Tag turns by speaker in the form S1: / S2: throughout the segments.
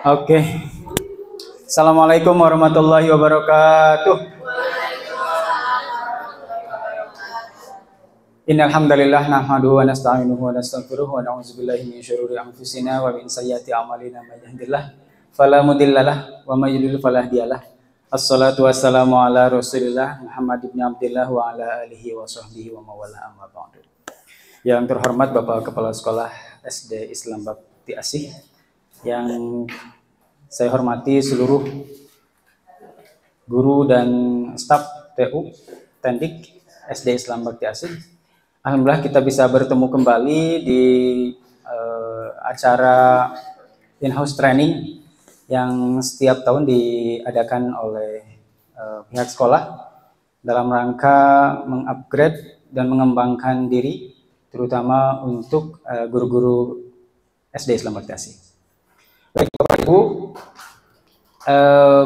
S1: Oke. Assalamualaikum warahmatullahi wabarakatuh. Innal hamdalillah nahmaduhu wa nasta'inuhu wa nastaghfiruh wa na'udzubillahi min syururi anfusina wa min sayyiati a'malina may yahdihillahu fala mudhillalah wa may yudhlil fala hadiyalah. Assalatu wassalamu ala Rasulillah Muhammad ibn Abdillah wa ala alihi wa sahbihi wa mawala amma ba'du. Yang terhormat Bapak Kepala Sekolah SD Islam Bakti Asih, yang saya hormati seluruh guru dan staf TU Tendik SD Islam Bakti Asih. Alhamdulillah kita bisa bertemu kembali di acara in-house training yang setiap tahun diadakan oleh pihak sekolah dalam rangka mengupgrade dan mengembangkan diri, terutama untuk guru-guru SD Islam Bakti Asih. Baik Bapak Ibu,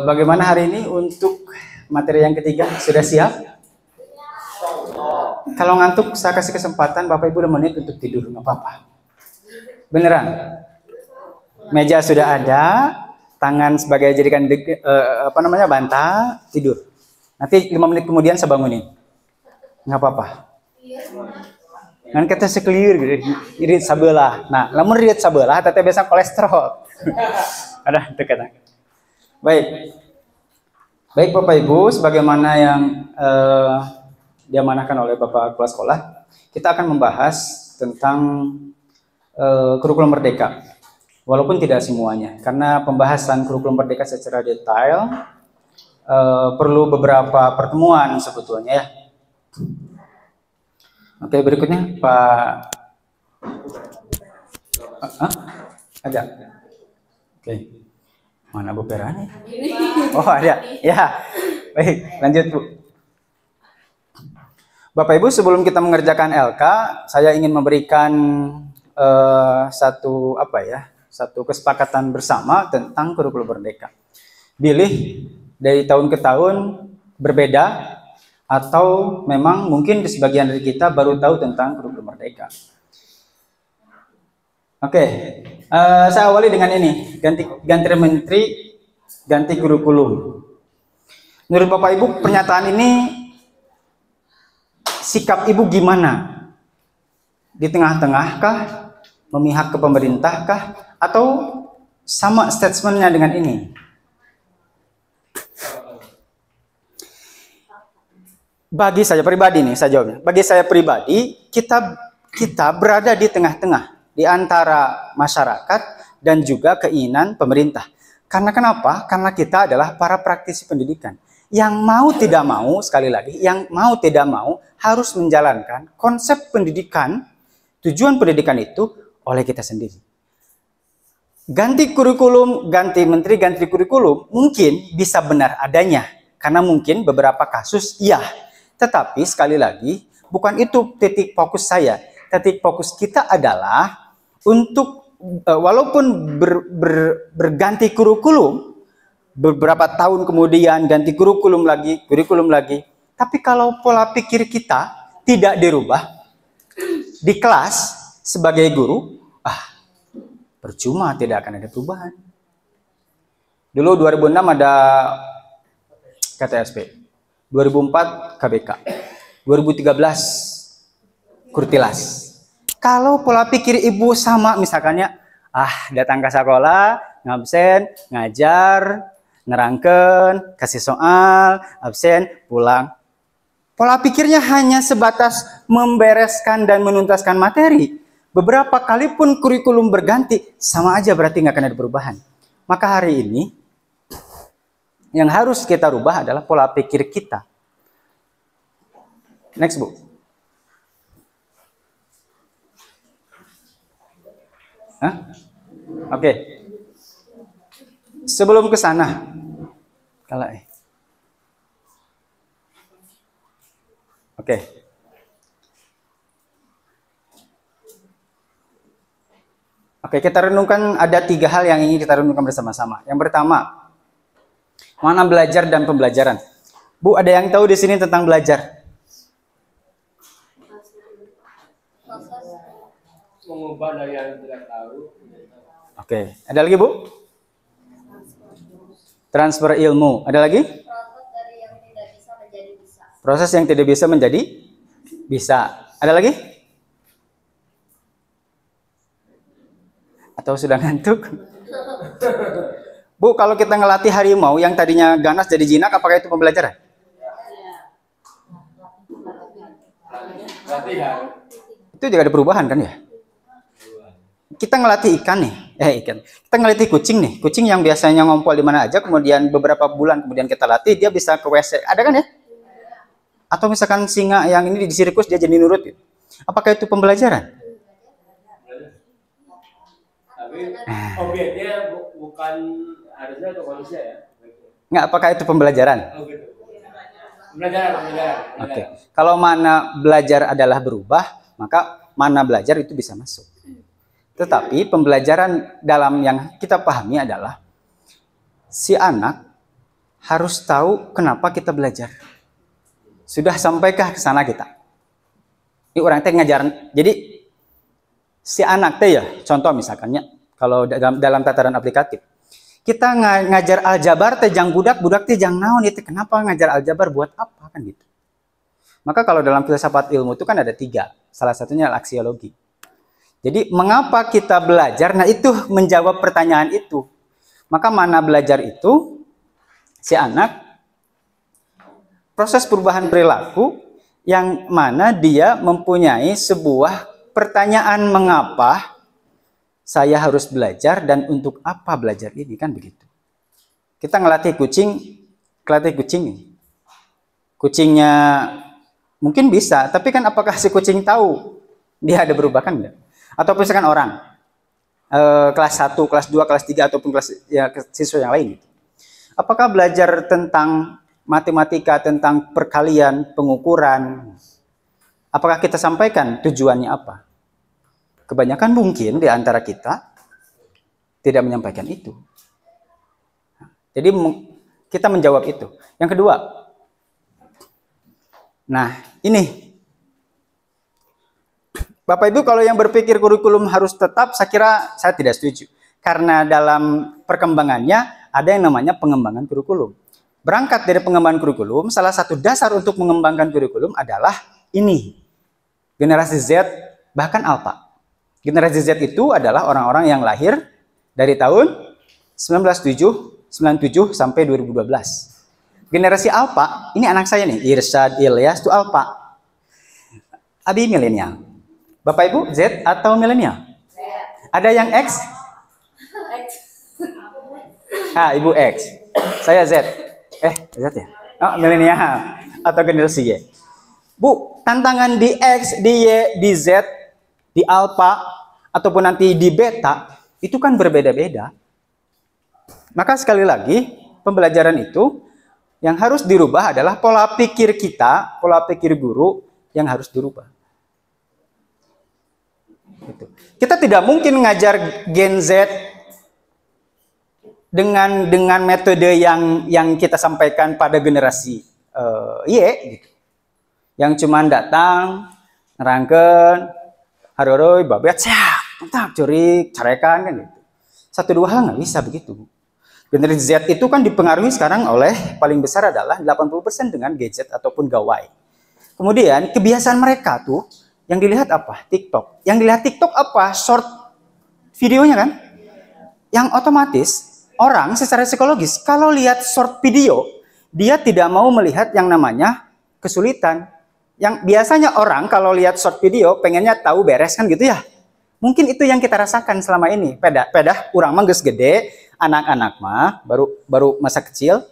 S1: bagaimana hari ini untuk materi yang ketiga? Sudah siap? Kalau ngantuk saya kasih kesempatan Bapak Ibu 2 menit untuk tidur, nggak apa-apa. Beneran? Meja sudah ada, tangan sebagai jadikan bantal, tidur. Nanti 5 menit kemudian saya bangunin. Nggak apa-apa. Kan kita sekeliur gitu, irit sabelah. Nah, lamun irit sabelah teteh biasa kolesterol. Ada dekat. Baik. Baik Bapak Ibu, sebagaimana yang diamanahkan oleh Bapak Kepala Sekolah, kita akan membahas tentang kurikulum merdeka. Walaupun tidak semuanya, karena pembahasan kurikulum merdeka secara detail perlu beberapa pertemuan sebetulnya ya. Oke, berikutnya Pak. Ada. Oke. Mana Bu Perani? Oh, ada. Ya. Baik, lanjut Bu. Bapak Ibu, sebelum kita mengerjakan LK, saya ingin memberikan satu kesepakatan bersama tentang kurikulum merdeka. Pilih dari tahun ke tahun berbeda, atau memang mungkin di sebagian dari kita baru tahu tentang kurikulum merdeka. Oke, saya awali dengan ini, ganti menteri, ganti kurikulum. Menurut Bapak Ibu, pernyataan ini sikap Ibu gimana? Di tengah-tengah kah? Memihak ke pemerintah kah? Atau sama statementnya dengan ini? Bagi saya pribadi nih, saya jawabnya. Bagi saya pribadi, kita berada di tengah-tengah, di antara masyarakat dan juga keinginan pemerintah. Karena kenapa? Karena kita adalah para praktisi pendidikan. Yang mau tidak mau, sekali lagi, yang mau tidak mau harus menjalankan konsep pendidikan, tujuan pendidikan itu oleh kita sendiri. Ganti kurikulum, ganti menteri, ganti kurikulum mungkin bisa benar adanya, karena mungkin beberapa kasus iya. Tetapi sekali lagi, bukan itu titik fokus saya. Titik fokus kita adalah untuk walaupun berganti kurikulum, beberapa tahun kemudian ganti kurikulum lagi. Tapi kalau pola pikir kita tidak dirubah di kelas sebagai guru, percuma, tidak akan ada perubahan. Dulu 2006 ada KTSP, 2004 KBK, 2013 Kurtilas. Kalau pola pikir Ibu sama, misalkannya, datang ke sekolah, ngabsen, ngajar, nerangken, kasih soal, absen, pulang. Pola pikirnya hanya sebatas membereskan dan menuntaskan materi. Beberapa kali pun kurikulum berganti, sama aja berarti nggak akan ada perubahan. Maka hari ini, yang harus kita rubah adalah pola pikir kita. Next, Bu. Oke. Sebelum ke sana, Oke. Oke, kita renungkan, ada 3 hal yang ingin kita renungkan bersama-sama. Yang pertama, mana belajar dan pembelajaran. Bu, ada yang tahu di sini tentang belajar?
S2: Mengubah dari yang tidak tahu.
S1: Oke, ada lagi Bu? Transfer ilmu. Ada lagi?
S2: Proses dari yang tidak bisa menjadi bisa.
S1: Proses yang tidak bisa menjadi bisa. Ada lagi? Atau sudah ngantuk? Bu, kalau kita ngelatih harimau yang tadinya ganas jadi jinak, apakah itu pembelajaran? Itu juga ada perubahan kan ya? Kita ngelatih ikan nih, ikan. Kita ngelatih kucing nih, kucing yang biasanya ngompol di mana aja, kemudian beberapa bulan kemudian kita latih, dia bisa ke WC, ada kan ya? Atau misalkan singa yang ini di sirkus dia jadi nurut gitu. Apakah itu pembelajaran?
S3: Tapi objeknya bukan harusnya untuk manusia ya?
S1: Nggak, apakah itu pembelajaran?
S3: Oh gitu. Pembelajaran.
S1: Oke. Kalau mana belajar adalah berubah, maka mana belajar itu bisa masuk. Tetapi pembelajaran dalam yang kita pahami adalah si anak harus tahu kenapa kita belajar. Sudah sampaikah ke sana kita? Ini orang teh ngajaran. Jadi si anak teh ya, contoh misalkannya kalau dalam tataran aplikatif. Kita ngajar aljabar teh jang budak teh jang naon itu. Kenapa ngajar aljabar buat apa kan gitu. Maka kalau dalam filsafat ilmu itu kan ada 3. Salah satunya aksiologi. Jadi mengapa kita belajar? Nah itu menjawab pertanyaan itu. Maka mana belajar itu si anak proses perubahan perilaku yang mana dia mempunyai sebuah pertanyaan mengapa saya harus belajar dan untuk apa belajar ini kan begitu. Kita ngelatih kucing kucingnya mungkin bisa, tapi kan apakah si kucing tahu dia ada berubah kan enggak? Atau misalkan orang kelas 1, kelas 2, kelas 3 ataupun kelas ya siswa yang lain gitu. Apakah belajar tentang matematika, tentang perkalian, pengukuran, apakah kita sampaikan tujuannya apa? Kebanyakan mungkin di antara kita tidak menyampaikan itu. Jadi kita menjawab itu. Yang kedua, nah ini Bapak Ibu kalau yang berpikir kurikulum harus tetap, saya kira saya tidak setuju. Karena dalam perkembangannya ada yang namanya pengembangan kurikulum. Berangkat dari pengembangan kurikulum, salah satu dasar untuk mengembangkan kurikulum adalah ini. Generasi Z, bahkan Alpha. Generasi Z itu adalah orang-orang yang lahir dari tahun 1997 sampai 2012. Generasi Alpha, ini anak saya nih, Irsyad Ilyas itu Alpha. Abi milenial. Bapak Ibu Z atau milenial? Ada yang X? Ibu X. Saya Z. Z ya? Oh, milenial atau generasi Y. Bu, tantangan di X, di Y, di Z, di Alpha ataupun nanti di Beta itu kan berbeda-beda. Maka sekali lagi, pembelajaran itu yang harus dirubah adalah pola pikir kita, pola pikir guru yang harus dirubah. Kita tidak mungkin ngajar Gen Z dengan metode yang kita sampaikan pada generasi Y gitu. Yang cuman datang nerangkeun hareureui babet mantap curi carekan kan gitu. 1-2 hal nggak bisa begitu. Generasi Z itu kan dipengaruhi sekarang oleh paling besar adalah 80% dengan gadget ataupun gawai. Kemudian kebiasaan mereka tuh yang dilihat apa? TikTok. Yang dilihat TikTok apa? Short videonya kan? Yang otomatis orang secara psikologis kalau lihat short video, dia tidak mau melihat yang namanya kesulitan. Yang biasanya orang kalau lihat short video pengennya tahu beres kan gitu ya. Mungkin itu yang kita rasakan selama ini. Pedah urang mah geus gede, anak-anak mah baru masa kecil.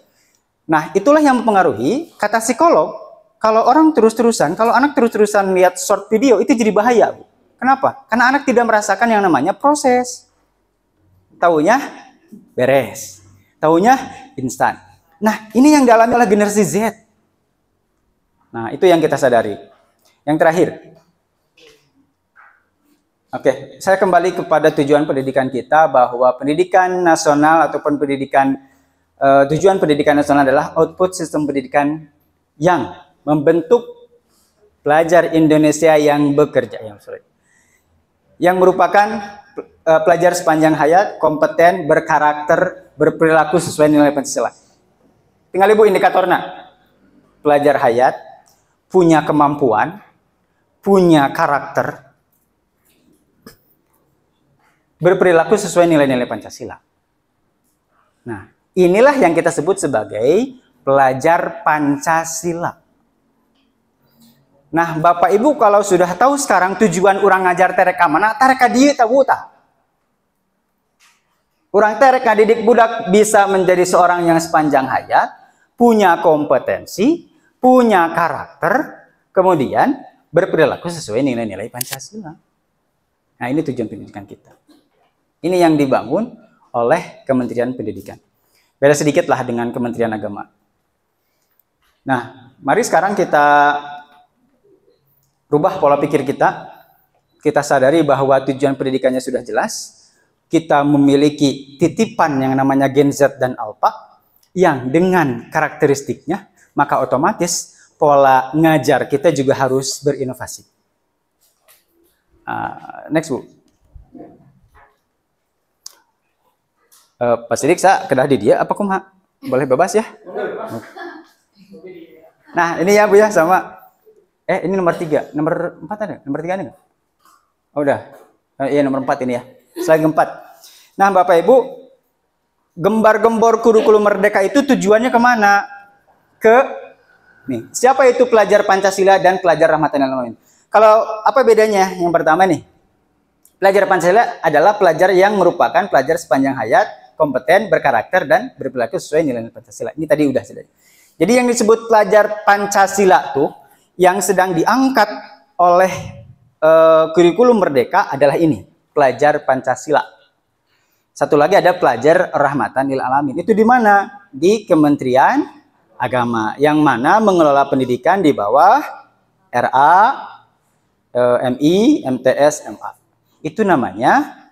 S1: Nah, itulah yang mempengaruhi kata psikolog. Kalau orang terus-terusan, kalau anak terus-terusan lihat short video itu jadi bahaya, Bu. Kenapa? Karena anak tidak merasakan yang namanya proses. Taunya beres. Taunya instan. Nah, ini yang dialami oleh generasi Z. Nah, itu yang kita sadari. Yang terakhir. Oke, saya kembali kepada tujuan pendidikan kita bahwa pendidikan nasional ataupun tujuan pendidikan nasional adalah output sistem pendidikan yang membentuk pelajar Indonesia yang bekerja, yang merupakan pelajar sepanjang hayat, kompeten, berkarakter, berperilaku sesuai nilai Pancasila. Tinggal ibu indikatornya. Pelajar hayat, punya kemampuan, punya karakter, berperilaku sesuai nilai-nilai Pancasila. Nah, inilah yang kita sebut sebagai pelajar Pancasila. Nah, Bapak Ibu kalau sudah tahu sekarang tujuan orang ngajar terek mana, terek dia tahu tak? Orang terek ngadidik budak bisa menjadi seorang yang sepanjang hayat, punya kompetensi, punya karakter, kemudian berperilaku sesuai nilai-nilai Pancasila. Nah, ini tujuan pendidikan kita. Ini yang dibangun oleh Kementerian Pendidikan. Beda sedikitlah dengan Kementerian Agama. Nah, mari sekarang kita rubah pola pikir kita. Kita sadari bahwa tujuan pendidikannya sudah jelas. Kita memiliki titipan yang namanya Gen Z dan Alpha yang dengan karakteristiknya, maka otomatis pola ngajar kita juga harus berinovasi. Next, Bu. Pak Sidik, saya kedah di dia, apa kumaha? Boleh bebas ya? Nah, ini ya Bu ya, sama. Ini nomor 3. Nomor 4 ada? Nomor 3 ada nggak? Oh, udah. Iya, nomor 4 ini ya. Slide 4. Nah, Bapak Ibu, gembar-gembor kurikulum merdeka itu tujuannya kemana? Nih, siapa itu pelajar Pancasila dan pelajar rahmatan lil alamin? Kalau apa bedanya? Yang pertama nih, pelajar Pancasila adalah pelajar yang merupakan pelajar sepanjang hayat, kompeten, berkarakter, dan berperilaku sesuai nilai Pancasila. Ini tadi udah. Jadi yang disebut pelajar Pancasila tuh, yang sedang diangkat oleh kurikulum merdeka adalah ini, pelajar Pancasila. Satu lagi ada pelajar rahmatan lil alamin. Itu di mana? Di Kementerian Agama, yang mana mengelola pendidikan di bawah RA, MI, MTS, MA. Itu namanya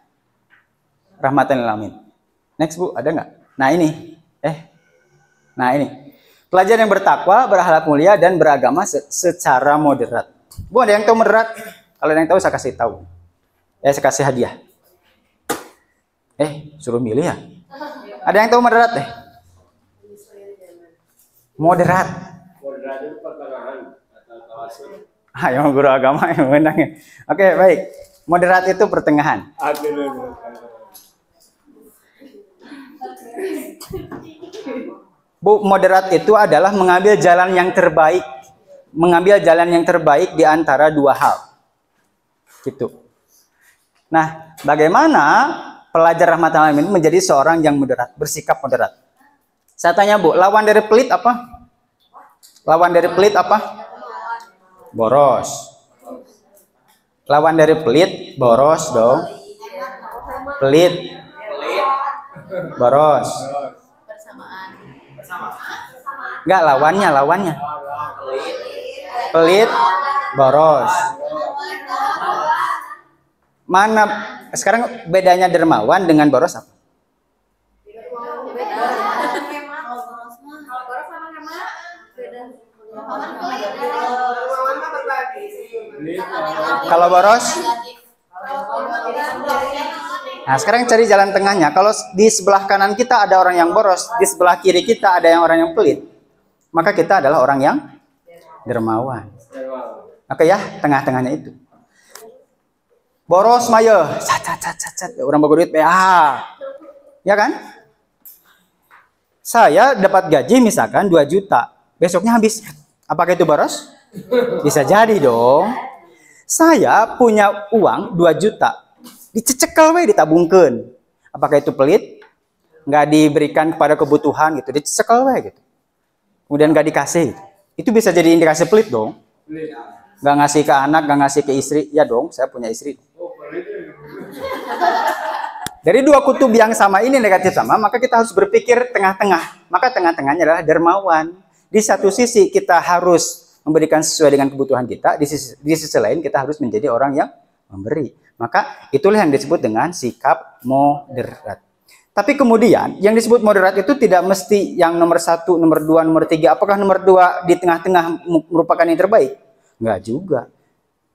S1: rahmatan lil alamin. Next, Bu, ada nggak? Nah ini, nah ini, pelajar yang bertakwa, berakhlak mulia, dan beragama secara moderat. Bu, ada yang tahu moderat? Kalau ada yang tahu saya kasih tahu. Saya kasih hadiah. Suruh milih ya. Ada yang tahu moderat deh? Moderat.
S3: Moderat itu pertengahan atau tawassul.
S1: Yang guru agama yang menang. Oke, baik. Moderat itu pertengahan. Bu, moderat itu adalah mengambil jalan yang terbaik. Mengambil jalan yang terbaik di antara dua hal. Gitu. Nah, bagaimana pelajar rahmatan lil alamin menjadi seorang yang moderat, bersikap moderat? Saya tanya, Bu, lawan dari pelit apa? Lawan dari pelit apa? Boros. Lawan dari pelit, boros dong. Pelit. Boros. Enggak, lawannya. Pelit, boros. Mana sekarang bedanya dermawan dengan boros apa? Kalau boros? Nah, sekarang cari jalan tengahnya. Kalau di sebelah kanan kita ada orang yang boros, di sebelah kiri kita ada yang orang yang pelit, maka kita adalah orang yang dermawan. Oke ya, tengah-tengahnya itu. Boros maya, orang bagus duit, ya kan? Saya dapat gaji misalkan 2 juta, besoknya habis. Apakah itu boros? Bisa jadi dong. Saya punya uang 2 juta, dicecekel we, ditabungkan. Apakah itu pelit? Nggak diberikan kepada kebutuhan gitu, dicecekel we gitu. Kemudian nggak dikasih. Itu bisa jadi indikasi pelit dong. Nggak ngasih ke anak, nggak ngasih ke istri. Ya dong, saya punya istri. Dari dua kutub yang sama ini negatif sama, maka kita harus berpikir tengah-tengah. Maka tengah-tengahnya adalah dermawan. Di satu sisi kita harus memberikan sesuai dengan kebutuhan kita, di sisi lain kita harus menjadi orang yang memberi. Maka itulah yang disebut dengan sikap moderat. Tapi kemudian yang disebut moderat itu tidak mesti yang nomor 1, nomor 2, nomor 3. Apakah nomor 2 di tengah-tengah merupakan yang terbaik? Enggak juga.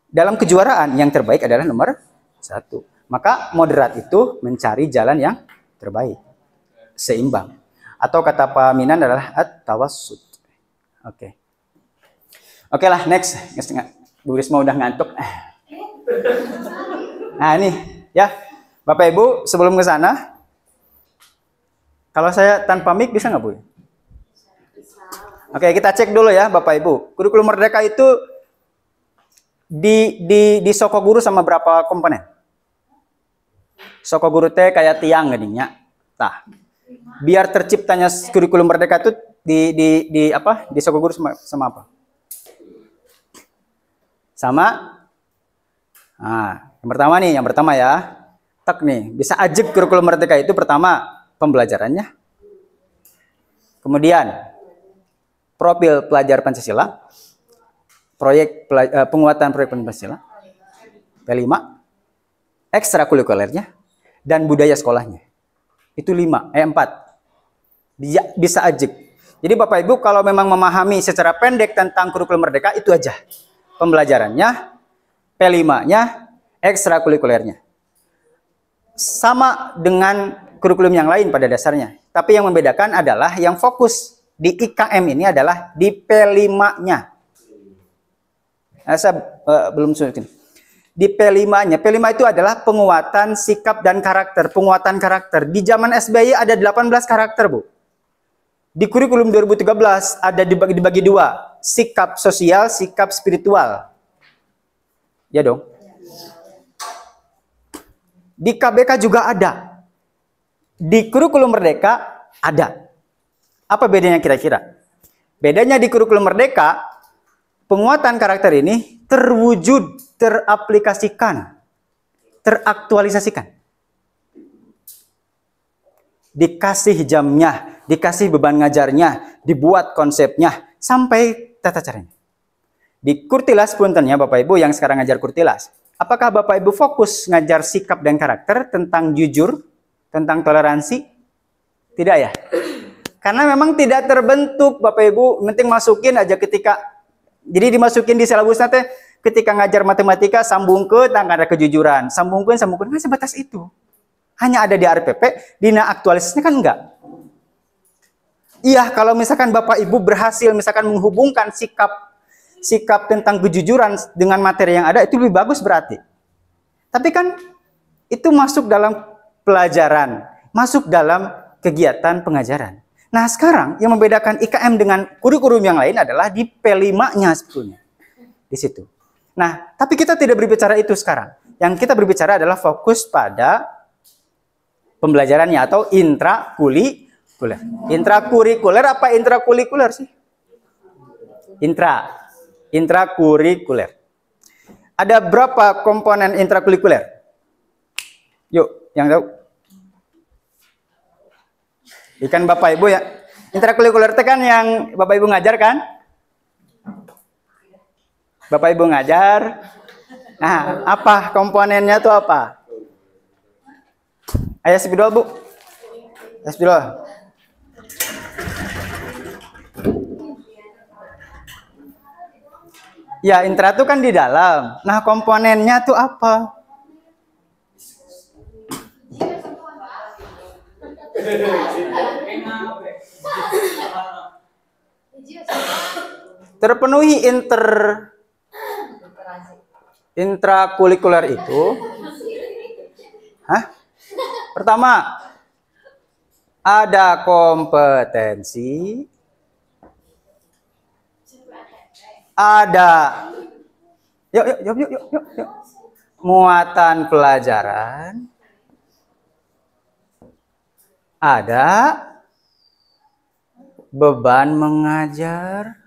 S1: Dalam kejuaraan yang terbaik adalah nomor 1. Maka moderat itu mencari jalan yang terbaik. seimbang. Atau kata Pak Minan adalah at-tawassut. Oke. Oke lah, next. Bu Risma udah ngantuk. Nah ini ya, Bapak Ibu sebelum ke sana, kalau saya tanpa mic bisa nggak Bu? Oke, kita cek dulu ya Bapak Ibu. Kurikulum Merdeka itu di Sokoguru sama berapa komponen? Sokoguru teh kayak tiang gadinya. Tah. Biar terciptanya kurikulum Merdeka itu di apa? Di Sokoguru sama apa? Sama. Nah, yang pertama ya. Tak nih, bisa ajek kurikulum Merdeka itu pertama pembelajarannya. Kemudian profil pelajar Pancasila, penguatan proyek Pancasila, P5, ekstrakurikulernya, dan budaya sekolahnya. Itu 4. Bisa ajek. Jadi Bapak Ibu kalau memang memahami secara pendek tentang kurikulum Merdeka itu aja. Pembelajarannya, P5-nya, ekstrakurikulernya. Sama dengan kurikulum yang lain pada dasarnya. Tapi yang membedakan adalah yang fokus di IKM ini adalah di P5-nya. Saya belum sebutin. Di P5-nya, P5 itu adalah penguatan sikap dan karakter, penguatan karakter. Di zaman SBY ada 18 karakter, Bu. Di kurikulum 2013 ada dibagi 2, sikap sosial, sikap spiritual. Ya dong. Di KBK juga ada. Di kurikulum Merdeka ada. Apa bedanya kira-kira? Bedanya di kurikulum Merdeka, penguatan karakter ini terwujud, teraplikasikan, teraktualisasikan. Dikasih jamnya, dikasih beban ngajarnya, dibuat konsepnya, sampai tata caranya. Di Kurtilas puntennya Bapak Ibu yang sekarang ngajar Kurtilas, apakah Bapak Ibu fokus ngajar sikap dan karakter tentang jujur, tentang toleransi? Tidak ya? Karena memang tidak terbentuk Bapak Ibu, penting masukin aja ketika, jadi dimasukin di silabusnya teh ketika ngajar matematika sambungkeun tang ada kejujuran, sambungkeun nggak sebatas itu. Hanya ada di RPP, dina aktualisasinya kan enggak. Iya, kalau misalkan Bapak Ibu berhasil misalkan menghubungkan sikap tentang kejujuran dengan materi yang ada, itu lebih bagus berarti. Tapi kan itu masuk dalam pelajaran, masuk dalam kegiatan pengajaran. Nah sekarang yang membedakan IKM dengan kurikulum yang lain adalah di P5-nya sebetulnya. Di situ. Nah, tapi kita tidak berbicara itu sekarang. Yang kita berbicara adalah fokus pada pembelajarannya atau intrakurikuler. Intrakurikuler apa intrakurikuler sih? Intrakurikuler. Ada berapa komponen intrakurikuler? Yuk, yang tahu? Ikan Bapak Ibu ya. Intrakurikuler itu kan yang Bapak Ibu ngajar kan? Bapak Ibu ngajar. Nah, apa komponennya tuh apa? Ayo spidol Bu. Spidol. Ya, intra itu kan di dalam. Nah, komponennya tuh apa? Terpenuhi intrakurikuler itu. Pertama, ada kompetensi, ada yuk. Muatan pelajaran, ada beban mengajar,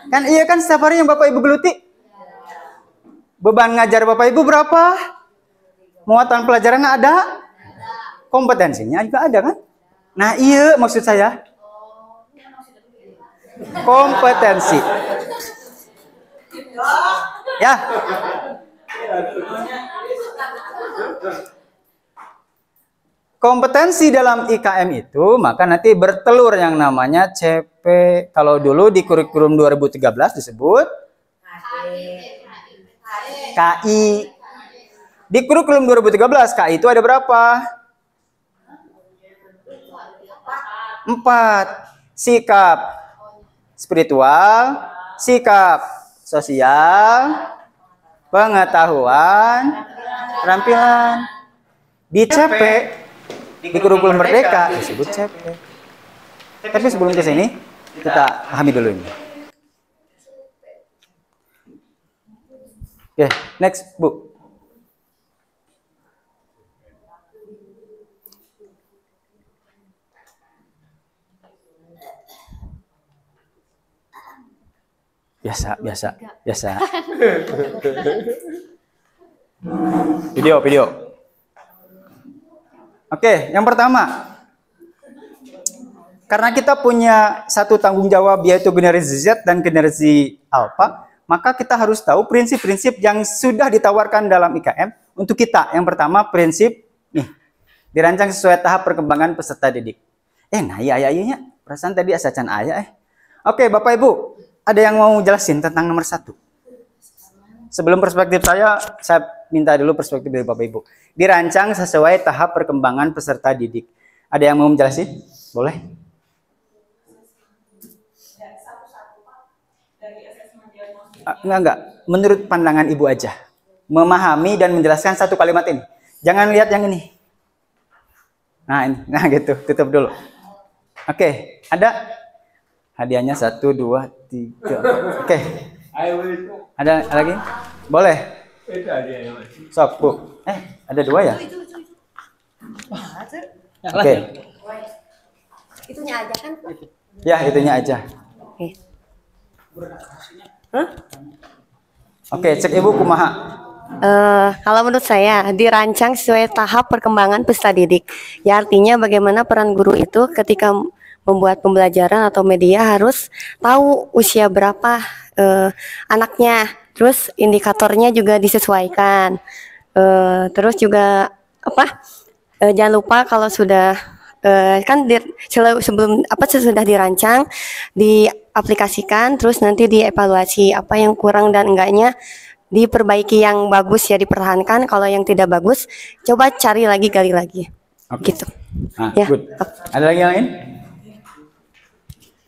S1: kan iya kan setiap hari yang Bapak Ibu geluti. Beban ngajar Bapak Ibu berapa? Muatan pelajarannya ada? Kompetensinya juga ada kan? Nah iya maksud saya. Kompetensi. Ya. Kompetensi dalam IKM itu maka nanti bertelur yang namanya CP. Kalau dulu di kurikulum 2013 disebut KI. Di kurikulum 2013 KI itu ada berapa? 4. Sikap spiritual, sikap sosial, pengetahuan, keterampilan. Di CP, di kurikulum Merdeka disebut CP. Tapi sebelum ke sini, kita pahami dulu ini. Oke, next, Bu. Biasa. Video. Oke, yang pertama. Karena kita punya satu tanggung jawab yaitu generasi Z dan generasi Alpha, maka kita harus tahu prinsip-prinsip yang sudah ditawarkan dalam IKM untuk kita. Yang pertama prinsip nih, dirancang sesuai tahap perkembangan peserta didik. Nah iya, perasaan tadi asacan ayah. Oke, Bapak Ibu, ada yang mau jelasin tentang nomor 1? Sebelum perspektif saya minta dulu perspektif dari Bapak Ibu. Dirancang sesuai tahap perkembangan peserta didik. Ada yang mau menjelasin? Boleh? Enggak. Menurut pandangan Ibu aja. Memahami dan menjelaskan satu kalimat ini. Jangan lihat yang ini. Nah, ini. Nah gitu. Tutup dulu. Oke. Ada? Hadiahnya 1, 2, 3. Oke. Ada lagi? Boleh. Sok, Bu. Ada 2 ya? Oke.
S2: Itunya aja kan?
S1: Ya, itunya aja. Oke, cek Ibu kumaha.
S4: Kalau menurut saya dirancang sesuai tahap perkembangan peserta didik. Ya artinya bagaimana peran guru itu ketika membuat pembelajaran atau media harus tahu usia berapa anaknya. Terus indikatornya juga disesuaikan. Terus juga jangan lupa kalau sudah sesudah dirancang, diaplikasikan, terus nanti dievaluasi apa yang kurang dan enggaknya diperbaiki, yang bagus ya dipertahankan, kalau yang tidak bagus coba cari lagi, gali lagi. Gitu. Ya.
S1: Good. Ada lagi yang lain?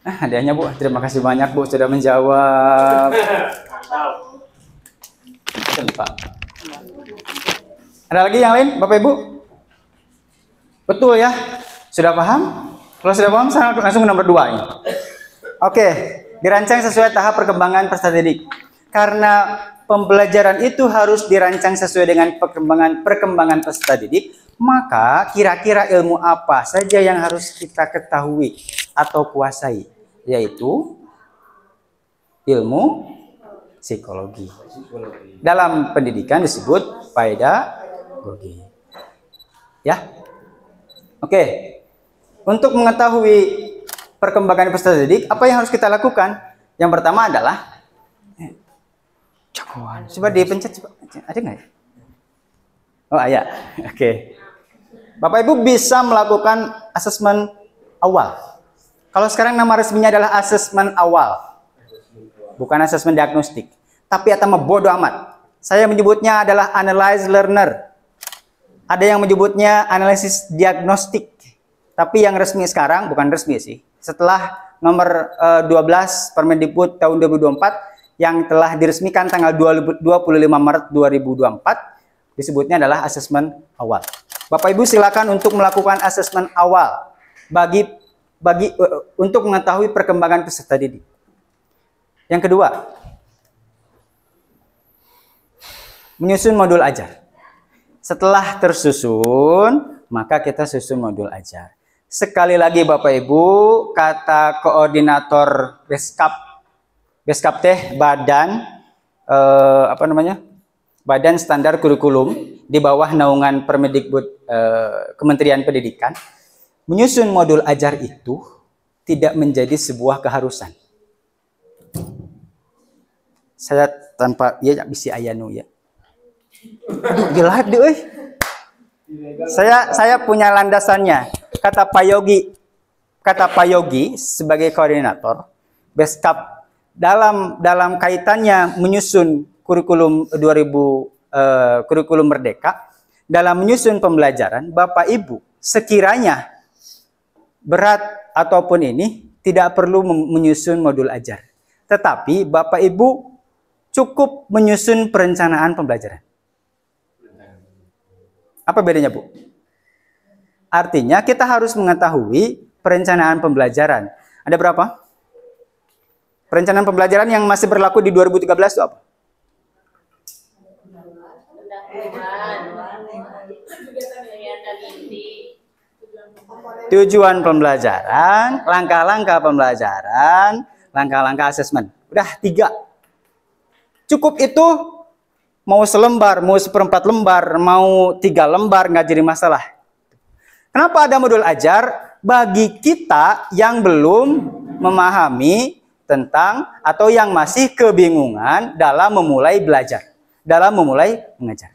S1: Hadiahnya Bu, terima kasih banyak Bu sudah menjawab. Ada lagi yang lain Bapak Ibu? Betul ya? Sudah paham? Kalau sudah paham, saya langsung ke nomor 2 ini. Oke, dirancang sesuai tahap perkembangan peserta didik. Karena pembelajaran itu harus dirancang sesuai dengan perkembangan peserta didik, maka kira-kira ilmu apa saja yang harus kita ketahui atau kuasai? Yaitu ilmu psikologi. Dalam pendidikan disebut pedagogi. Ya. Oke. Untuk mengetahui perkembangan peserta didik, apa yang harus kita lakukan? Yang pertama adalah jagoan. Coba dipencet, coba. Ada nggak ya? Oh, ada. Oke. Bapak Ibu bisa melakukan asesmen awal. Kalau sekarang nama resminya adalah asesmen awal. Bukan asesmen diagnostik. Tapi atau bodoh amat. Saya menyebutnya adalah analyze learner. Ada yang menyebutnya analisis diagnostik. Tapi yang resmi sekarang, bukan resmi sih, setelah nomor 12 Permendikbud tahun 2024 yang telah diresmikan tanggal 25 Maret 2024, disebutnya adalah asesmen awal. Bapak Ibu silakan untuk melakukan asesmen awal untuk mengetahui perkembangan peserta didik. Yang kedua, menyusun modul ajar. Setelah tersusun, maka kita susun modul ajar. Sekali lagi Bapak Ibu, kata koordinator Beskap teh badan Badan Standar Kurikulum di bawah naungan Permendikbud Kementerian Pendidikan, menyusun modul ajar itu tidak menjadi sebuah keharusan. Saya tanpa bisa ayanu ya. Aduh, jelas deh. Saya punya landasannya. Kata Pak Yogi sebagai koordinator Beskap dalam kaitannya menyusun kurikulum 2000 kurikulum Merdeka, dalam menyusun pembelajaran, Bapak Ibu sekiranya berat ataupun ini tidak perlu menyusun modul ajar. Tetapi Bapak Ibu cukup menyusun perencanaan pembelajaran. Apa bedanya, Bu? Artinya kita harus mengetahui perencanaan pembelajaran. Ada berapa? Perencanaan pembelajaran yang masih berlaku di 2013 itu apa? Tujuan pembelajaran, langkah-langkah pembelajaran, langkah-langkah asesmen. Udah 3. Cukup itu, mau selembar, mau seperempat lembar, mau 3 lembar, nggak jadi masalah. Kenapa ada modul ajar? Bagi kita yang belum memahami tentang atau yang masih kebingungan dalam memulai belajar, dalam memulai mengajar.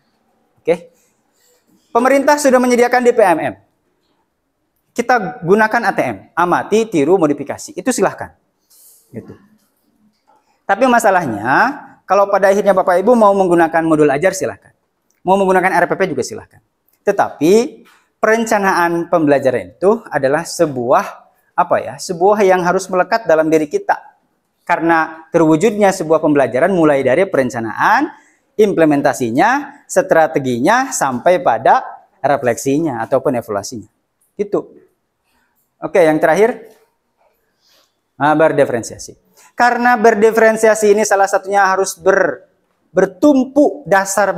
S1: Oke. Pemerintah sudah menyediakan DPMM. Kita gunakan ATM, amati, tiru, modifikasi. Itu silahkan. Gitu. Tapi masalahnya, kalau pada akhirnya Bapak Ibu mau menggunakan modul ajar, silahkan. Mau menggunakan RPP juga silahkan. Tetapi perencanaan pembelajaran itu adalah sebuah sebuah yang harus melekat dalam diri kita. Karena terwujudnya sebuah pembelajaran mulai dari perencanaan, implementasinya, strateginya, sampai pada refleksinya ataupun evaluasinya. Gitu. Oke, yang terakhir, berdiferensiasi. Karena berdiferensiasi ini salah satunya harus bertumpu, dasar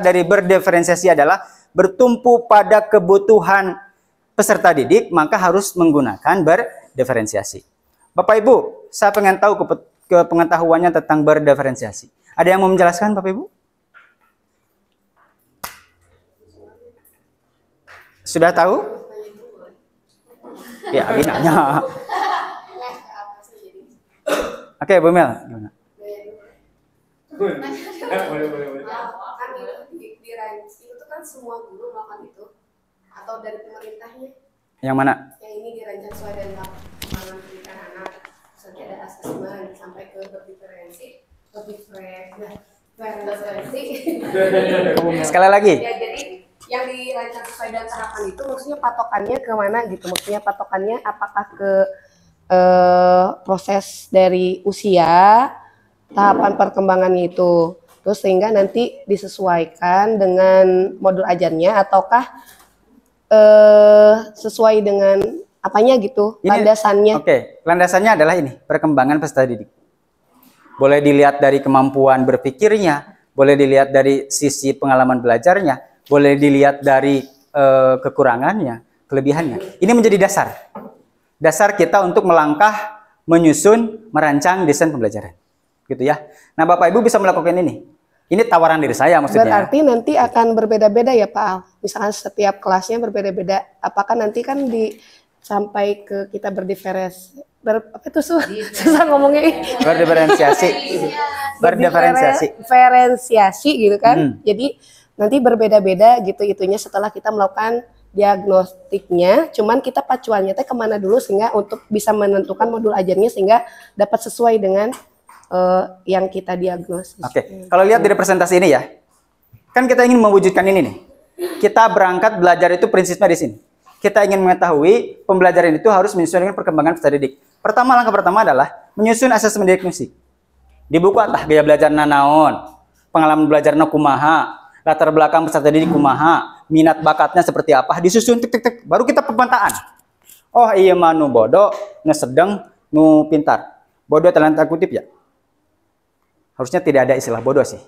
S1: dari berdiferensiasi adalah bertumpu pada kebutuhan peserta didik, maka harus menggunakan berdiferensiasi. Bapak Ibu, saya pengen tahu pengetahuannya tentang berdiferensiasi. Ada yang mau menjelaskan, Bapak Ibu? Sudah tahu? Ya, Abi nanya. Oke, Bu Mel, gimana?
S2: Itu kan semua guru melakukan itu, atau dari pemerintahnya?
S1: Yang mana?
S2: Yang ini dirancang sesuai dengan perkembangan pendidikan anak. Misalnya ada asesmen sampai ke berdiferensi.
S1: Sekali lagi.
S2: Ya, jadi yang dirancang sesuai dengan tahapan itu maksudnya patokannya kemana gitu? Maksudnya patokannya apakah ke proses dari usia, tahapan perkembangannya itu, terus sehingga nanti disesuaikan dengan modul ajarnya, ataukah sesuai dengan apanya gitu, landasannya?
S1: Oke, landasannya adalah ini, perkembangan peserta didik. Boleh dilihat dari kemampuan berpikirnya, boleh dilihat dari sisi pengalaman belajarnya, boleh dilihat dari kekurangannya, kelebihannya. Ini menjadi dasar kita untuk melangkah, menyusun, merancang desain pembelajaran. Gitu ya. Nah, Bapak Ibu bisa melakukan ini. Ini tawaran dari saya maksudnya.
S2: Berarti nanti akan berbeda-beda ya Pak Al? Misalkan setiap kelasnya berbeda-beda. Apakah nanti kan sampai ke kita susah ngomongnya. Berdiferensiasi gitu kan. Jadi nanti berbeda-beda gitu itunya setelah kita melakukan diagnostiknya, cuman kita pacuannya kemana dulu sehingga untuk bisa menentukan modul ajarnya sehingga dapat sesuai dengan yang kita diagnosis.
S1: Oke, kalau lihat dari presentasi ini ya, kan kita ingin mewujudkan ini nih. Kita berangkat belajar itu prinsipnya di sini. Kita ingin mengetahui pembelajaran itu harus menyesuaikan perkembangan peserta didik. Langkah pertama adalah menyusun asesmen diagnosis. Di buku atah gaya belajar nanaon, pengalaman belajar kumaha, latar belakang peserta didik kumaha, minat bakatnya seperti apa, disusun tik, baru kita pemetaan. Oh iya manu bodoh, nu sedang, nu pintar. Bodoh dalam tanda kutip ya. Harusnya tidak ada istilah bodoh sih.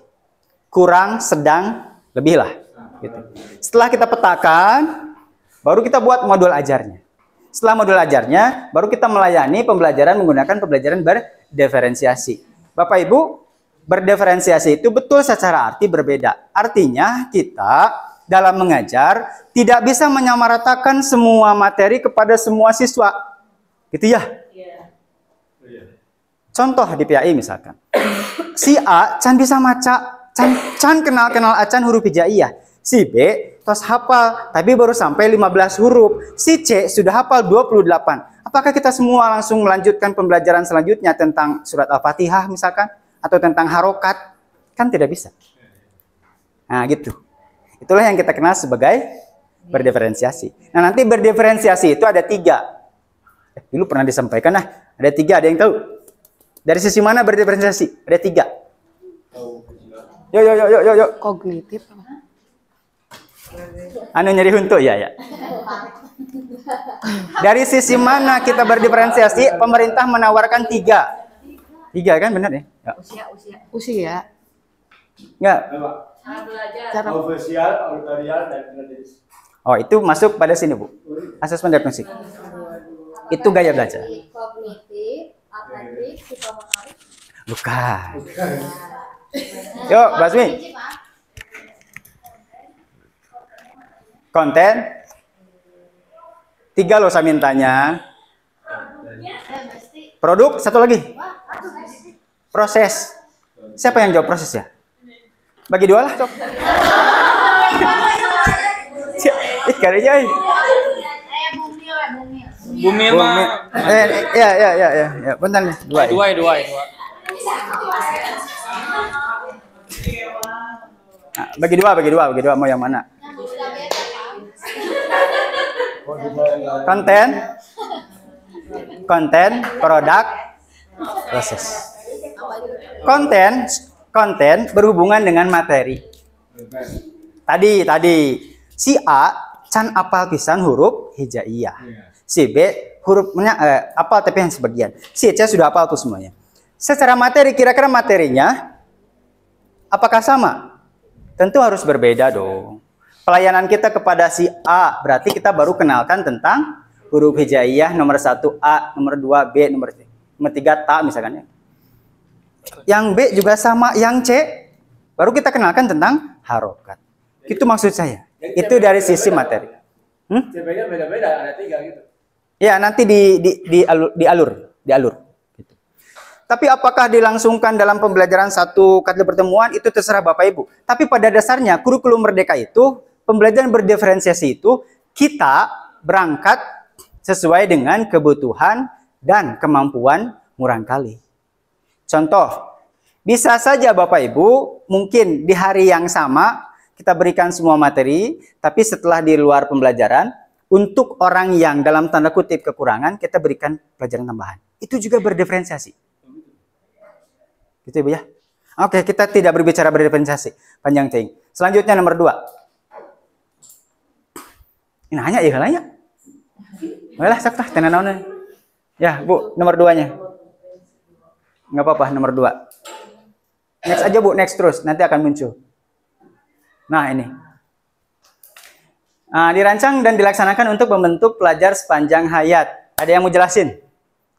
S1: Kurang, sedang, lebih lah. Gitu. Setelah kita petakan, baru kita buat modul ajarnya. Setelah modul ajarnya, baru kita melayani pembelajaran menggunakan pembelajaran berdiferensiasi. Bapak Ibu, berdiferensiasi itu betul secara arti berbeda. Artinya kita dalam mengajar tidak bisa menyamaratakan semua materi kepada semua siswa. Gitu ya? Contoh di PAI misalkan. Si A can bisa maca, can kenal acan huruf hijaiyah. Si B tos hafal, tapi baru sampai 15 huruf. Si C sudah hafal 28. Apakah kita semua langsung melanjutkan pembelajaran selanjutnya tentang surat Al-Fatihah misalkan? Atau tentang harokat? Kan tidak bisa. Nah, gitu. Itulah yang kita kenal sebagai berdiferensiasi. Nah, nanti berdiferensiasi itu ada 3. Dulu pernah disampaikan, nah, ada 3, ada yang tahu? Dari sisi mana berdiferensiasi? Ada 3. Yuk.
S2: Kognitif.
S1: Anu nyeri huntu ya. Dari sisi mana kita berdiferensiasi? Pemerintah menawarkan 3. 3 kan benar ya?
S2: Usia.
S1: Enggak.
S2: Cara
S3: Ofisial, auditorial, dan klinis.
S1: Oh, itu masuk pada sini, Bu. Asesmen diagnostik. Itu gaya belajar.
S5: Kognitif, atletik, psikomotorik.
S1: Bukan. Yuk, Basmi. Konten. 3 loh saya mintanya. Produk, 1 lagi. Proses. Siapa yang jawab proses ya? Bagi 2 lah, Cok. Kayaknya.
S6: Bumi mah
S1: Ya, bentar nih. 2.
S6: dua.
S1: Nah, bagi dua mau yang mana? Konten, produk, proses. Konten berhubungan dengan materi. Tadi si A can apal pisan huruf hijaiyah. Si B hurufnya apal tapi yang sebagian. Si C sudah apal tuh semuanya. Secara materi, kira-kira materinya apakah sama? Tentu harus berbeda dong. Pelayanan kita kepada si A berarti kita baru kenalkan tentang huruf hijaiyah nomor 1 A, nomor 2 B, nomor 3 ta misalkan ya. Yang B juga sama, yang C baru kita kenalkan tentang harokat. Itu maksud saya. Itu dari sisi materi.
S3: CB-nya beda-beda, ada 3 gitu.
S1: Ya, nanti dialur. Gitu. Tapi apakah dilangsungkan dalam pembelajaran satu kali pertemuan itu terserah Bapak Ibu. Tapi pada dasarnya kurikulum Merdeka itu, pembelajaran berdiferensiasi itu kita berangkat sesuai dengan kebutuhan dan kemampuan murangkali. Contoh, bisa saja Bapak Ibu mungkin di hari yang sama kita berikan semua materi, tapi setelah di luar pembelajaran, untuk orang yang dalam tanda kutip kekurangan, kita berikan pelajaran tambahan. Itu juga berdiferensiasi. Gitu Ibu ya. Oke, kita tidak berbicara berdiferensiasi. Panjang ting. Selanjutnya nomor 2. Ini hanya ya halanya. Baiklah, saktah tenan. Ya, Bu, nomor 2-nya. Nggak apa-apa, nomor 2. Next aja Bu, next terus. Nanti akan muncul. Nah, ini. Dirancang dan dilaksanakan untuk membentuk pelajar sepanjang hayat. Ada yang mau jelasin?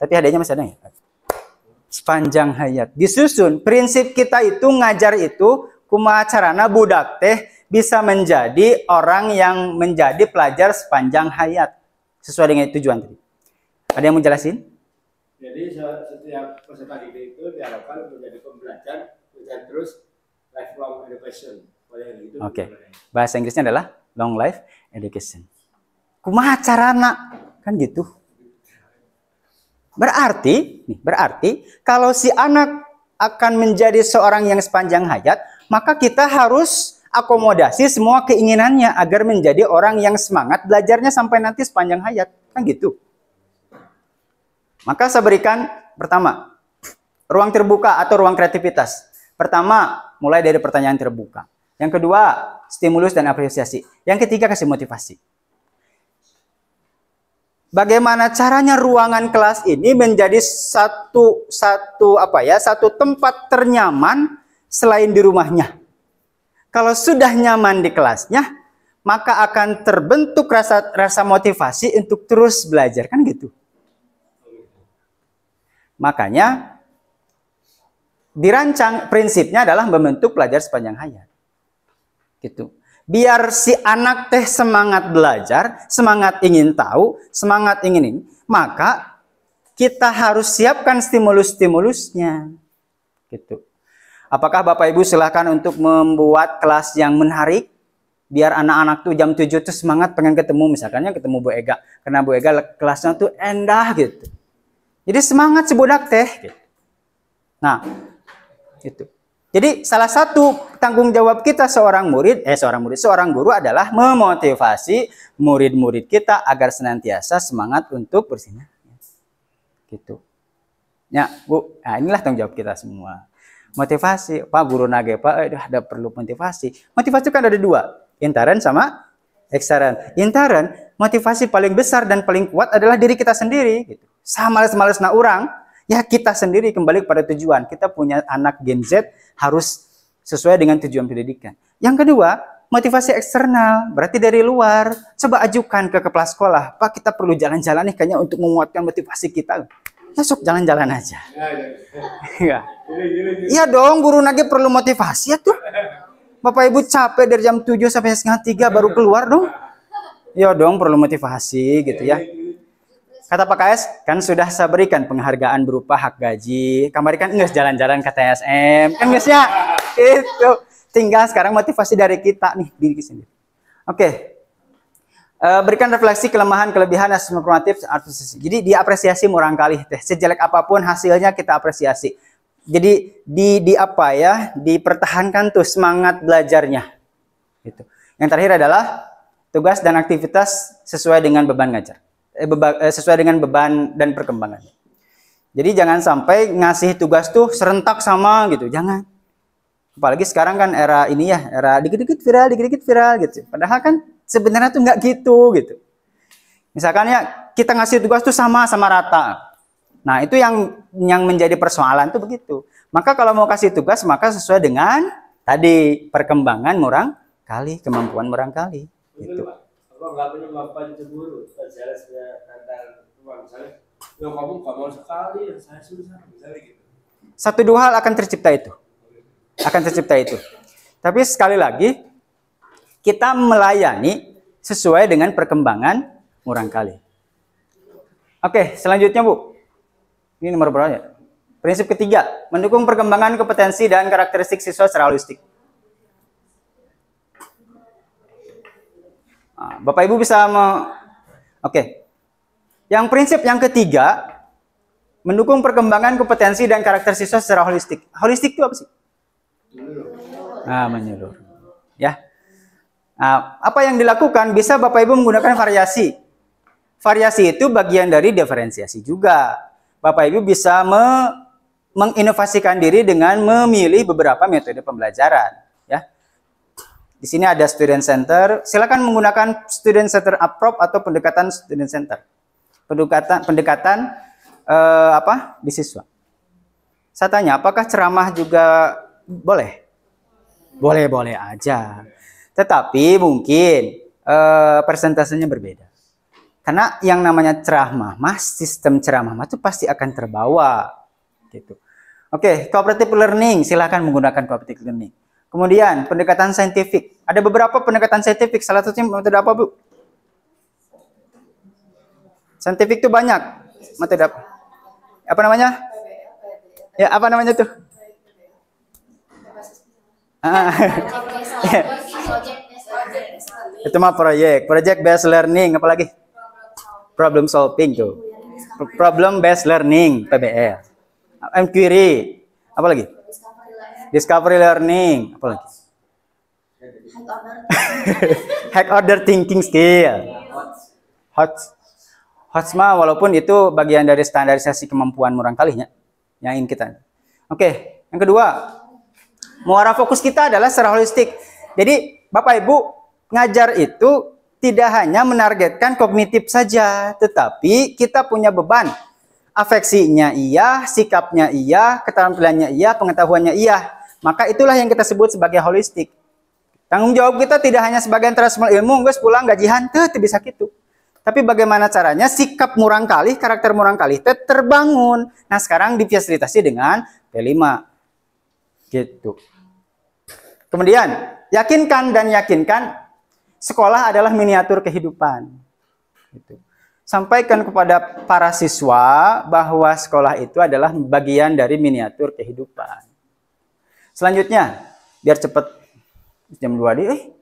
S1: Tapi hadiahnya masih ada ya? Sepanjang hayat. Disusun, prinsip kita itu ngajar itu, kumaha carana budak teh bisa menjadi orang yang menjadi pelajar sepanjang hayat. Sesuai dengan tujuan tadi. Ada yang mau jelasin?
S3: Jadi setiap peserta didik itu diharapkan menjadi pembelajar dan terus lifelong education.
S1: Oke. Bahasa Inggrisnya adalah long life education. Kumaha carana? Kan gitu. Berarti kalau si anak akan menjadi seorang yang sepanjang hayat, maka kita harus akomodasi semua keinginannya agar menjadi orang yang semangat belajarnya sampai nanti sepanjang hayat. Kan gitu. Maka saya berikan pertama, ruang terbuka atau ruang kreativitas. Pertama, mulai dari pertanyaan terbuka. Yang kedua, stimulus dan apresiasi. Yang ketiga, kasih motivasi. Bagaimana caranya ruangan kelas ini menjadi satu tempat ternyaman selain di rumahnya. Kalau sudah nyaman di kelasnya, maka akan terbentuk rasa motivasi untuk terus belajar, kan gitu. Makanya dirancang prinsipnya adalah membentuk pelajar sepanjang hayat. Gitu. Biar si anak teh semangat belajar, semangat ingin tahu, semangat ingin ini, maka kita harus siapkan stimulus-stimulusnya. Gitu. Apakah Bapak Ibu silakan untuk membuat kelas yang menarik, biar anak-anak tuh jam 7 tuh semangat pengen ketemu, misalkannya ketemu Bu Ega, karena Bu Ega kelasnya tuh endah gitu. Jadi semangat si budak teh. Gitu. Nah, itu. Jadi salah satu tanggung jawab kita seorang guru adalah memotivasi murid-murid kita agar senantiasa semangat untuk bersinar. Gitu. Ya, Bu. Nah, inilah tanggung jawab kita semua. Motivasi, Pak guru nage, Pak, ada perlu motivasi. Motivasi kan ada dua, intern sama ekstern. Intern, motivasi paling besar dan paling kuat adalah diri kita sendiri. Gitu. Males-males na orang, ya kita sendiri kembali kepada tujuan. Kita punya anak Gen Z harus sesuai dengan tujuan pendidikan. Yang kedua, motivasi eksternal, berarti dari luar. Coba ajukan ke kepala sekolah, Pak kita perlu jalan-jalan nih kayaknya untuk menguatkan motivasi kita. Masuk jalan-jalan aja. Iya dong, guru nage perlu motivasi ya tuh. Bapak Ibu capek dari jam 7 sampai setengah 3 baru keluar dong. Iya dong, perlu motivasi gitu ya. Kata Pak KS, kan sudah saya berikan penghargaan berupa hak gaji. Kamari kan nges jalan-jalan ke TSM. Kan ngesnya itu. Tinggal sekarang motivasi dari kita nih, diri sendiri. Oke. Berikan refleksi kelemahan, kelebihan, asesmen formatif. Jadi diapresiasi murang kali. Sejelek apapun hasilnya kita apresiasi. Jadi dipertahankan tuh semangat belajarnya. Gitu. Yang terakhir adalah tugas dan aktivitas sesuai dengan beban ngajar. Sesuai dengan beban dan perkembangannya. Jadi jangan sampai ngasih tugas tuh serentak sama gitu, jangan. Apalagi sekarang kan era ini ya, era dikit-dikit viral gitu. Padahal kan sebenarnya tuh nggak gitu. Misalkan ya kita ngasih tugas tuh sama rata. Nah itu yang menjadi persoalan tuh begitu. Maka kalau mau kasih tugas maka sesuai dengan tadi perkembangan murang kali, kemampuan murang kali. Gitu.
S3: Apa nggak punya bapak cemburu? Saya antar teman misalnya, ya kamu nggak mau sekali, yang saya susah misalnya gitu.
S1: Satu dua hal akan tercipta itu. Tapi sekali lagi kita melayani sesuai dengan perkembangan murang kali. Oke, selanjutnya Bu. Ini nomor berapa ya? Prinsip ketiga, mendukung perkembangan kompetensi dan karakteristik siswa secara holistik. Nah, Bapak Ibu bisa Oke. Yang prinsip yang ketiga, mendukung perkembangan kompetensi dan karakter siswa secara holistik. Holistik itu apa sih? Menyeluruh. Ya. Nah, apa yang dilakukan? Bisa Bapak Ibu menggunakan variasi. Variasi itu bagian dari diferensiasi juga. Bapak Ibu bisa menginovasikan diri dengan memilih beberapa metode pembelajaran. Ya. Di sini ada student center. Silakan menggunakan student center approach atau pendekatan student center. Pendekatan di siswa. Saya tanya, apakah ceramah juga boleh? Boleh aja. Tetapi mungkin persentasenya berbeda. Karena yang namanya ceramah, sistem ceramah itu pasti akan terbawa. Gitu. Oke, cooperative learning, silakan menggunakan cooperative learning. Kemudian pendekatan saintifik. Ada beberapa pendekatan saintifik. Salah satunya metode apa, Bu? Saintifik itu banyak. Metode apa? Apa namanya? Ya, apa namanya tuh? Itu mah project based learning, apalagi problem solving tuh, problem based learning PBL, inquiry, apalagi discovery learning, apalagi hack order thinking skill, HOTS walaupun itu bagian dari standarisasi kemampuan murang kalinya yang ingin kita. Oke, yang kedua, muara fokus kita adalah secara holistik. Jadi Bapak Ibu ngajar itu tidak hanya menargetkan kognitif saja, tetapi kita punya beban. Afeksinya iya, sikapnya iya, keterampilannya iya, pengetahuannya iya. Maka itulah yang kita sebut sebagai holistik. Tanggung jawab kita tidak hanya sebagai transfer ilmu, guys pulang gajian, tidak bisa gitu. Tapi bagaimana caranya sikap murang kali, karakter murang kali terbangun. Nah sekarang difasilitasi dengan P5. Gitu. Kemudian, yakinkan sekolah adalah miniatur kehidupan. Gitu. Sampaikan kepada para siswa bahwa sekolah itu adalah bagian dari miniatur kehidupan. Selanjutnya, biar cepat jam 2 di.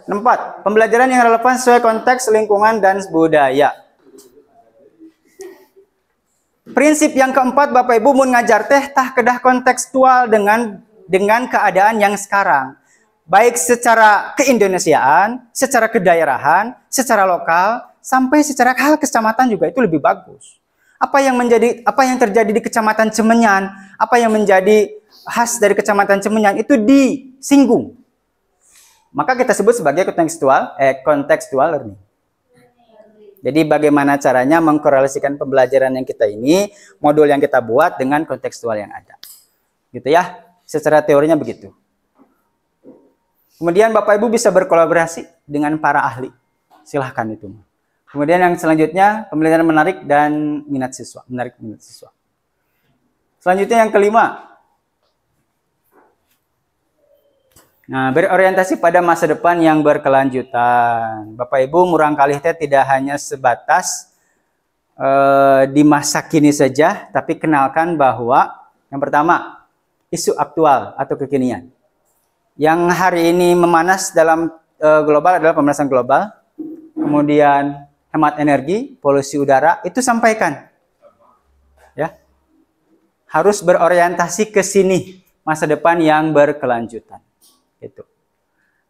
S1: 4. Pembelajaran yang relevan sesuai konteks, lingkungan, dan budaya. Prinsip yang keempat, Bapak Ibu mun ngajar teh tah kedah kontekstual dengan keadaan yang sekarang. Baik secara keindonesiaan, secara kedaerahan, secara lokal, sampai secara hal kecamatan juga itu lebih bagus. Apa yang terjadi di Kecamatan Cemenyan, apa yang menjadi khas dari Kecamatan Cemenyan itu disinggung. Maka kita sebut sebagai contextual learning. Jadi bagaimana caranya mengkorelasikan pembelajaran yang kita ini, modul yang kita buat dengan kontekstual yang ada. Gitu ya, secara teorinya begitu. Kemudian Bapak Ibu bisa berkolaborasi dengan para ahli. Silahkan itu. Kemudian yang selanjutnya, pembelajaran menarik dan minat siswa. Menarik minat siswa. Selanjutnya yang kelima. Nah, berorientasi pada masa depan yang berkelanjutan. Bapak Ibu, murang kalih teh tidak hanya sebatas di masa kini saja, tapi kenalkan bahwa yang pertama, isu aktual atau kekinian. Yang hari ini memanas dalam global adalah pemanasan global. Kemudian hemat energi, polusi udara, itu sampaikan. Ya. Harus berorientasi ke sini, masa depan yang berkelanjutan. Itu.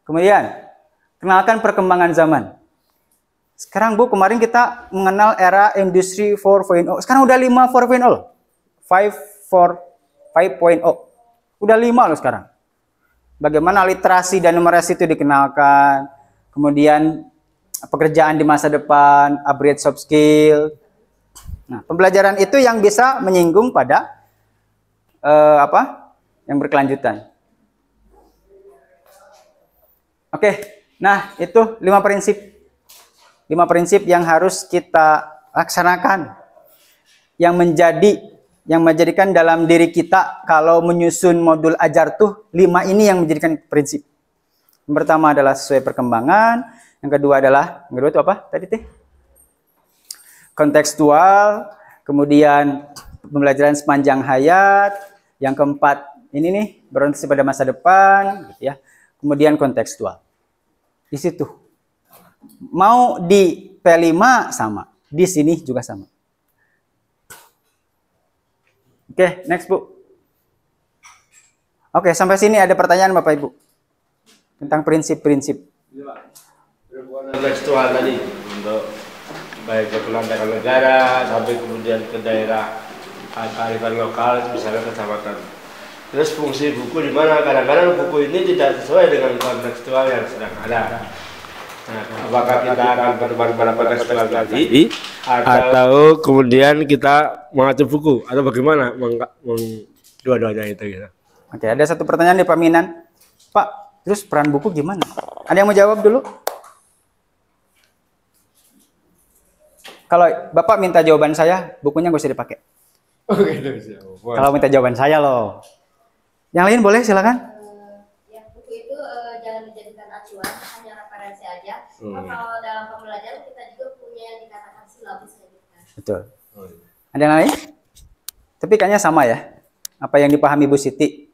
S1: Kemudian, kenalkan perkembangan zaman. Sekarang Bu, kemarin kita mengenal era industri 4.0. Sekarang udah 5.4.0. 5.0. Udah 5 loh sekarang. Bagaimana literasi dan numerasi itu dikenalkan. Kemudian pekerjaan di masa depan, upgrade soft skill. Nah, pembelajaran itu yang bisa menyinggung pada yang berkelanjutan. Oke, nah itu 5 prinsip. 5 prinsip yang harus kita laksanakan. Yang menjadikan dalam diri kita kalau menyusun modul ajar tuh 5 ini yang menjadikan prinsip. Yang pertama adalah sesuai perkembangan. Yang kedua itu apa tadi teh? Kontekstual. Kemudian pembelajaran sepanjang hayat. Yang keempat ini nih, berorientasi pada masa depan, gitu ya. Kemudian kontekstual. Di situ. Mau di P5 sama, di sini juga sama. Oke, next Bu. Oke, sampai sini ada pertanyaan Bapak Ibu tentang prinsip-prinsip.
S3: Kontekstual tadi untuk baik ke pelantaran negara sampai kemudian ke daerah kearifan lokal, misalnya kecamatan. Terus fungsi buku di mana? Kadang-kadang buku ini tidak sesuai dengan kontekstual yang sedang ada. Nah, apakah kita akan berteman pada kontekstual tadi, atau kemudian kita mengacu buku, atau bagaimana? Dua-duanya itu gitu.
S1: Oke, ada satu pertanyaan di Pak Minan. Pak, terus peran buku gimana? Ada yang mau jawab dulu? Kalau Bapak minta jawaban saya, bukunya nggak usah dipakai.
S3: Oke,
S1: kalau minta jawaban saya loh. Yang lain boleh silakan.
S5: Ya, buku itu jangan dijadikan acuan, hanya referensi aja. Kalau dalam pembelajaran kita juga punya yang dikatakan silabus gitu kan.
S1: Betul. Ada yang lain? Tapi kayaknya sama ya. Apa yang dipahami Bu Siti.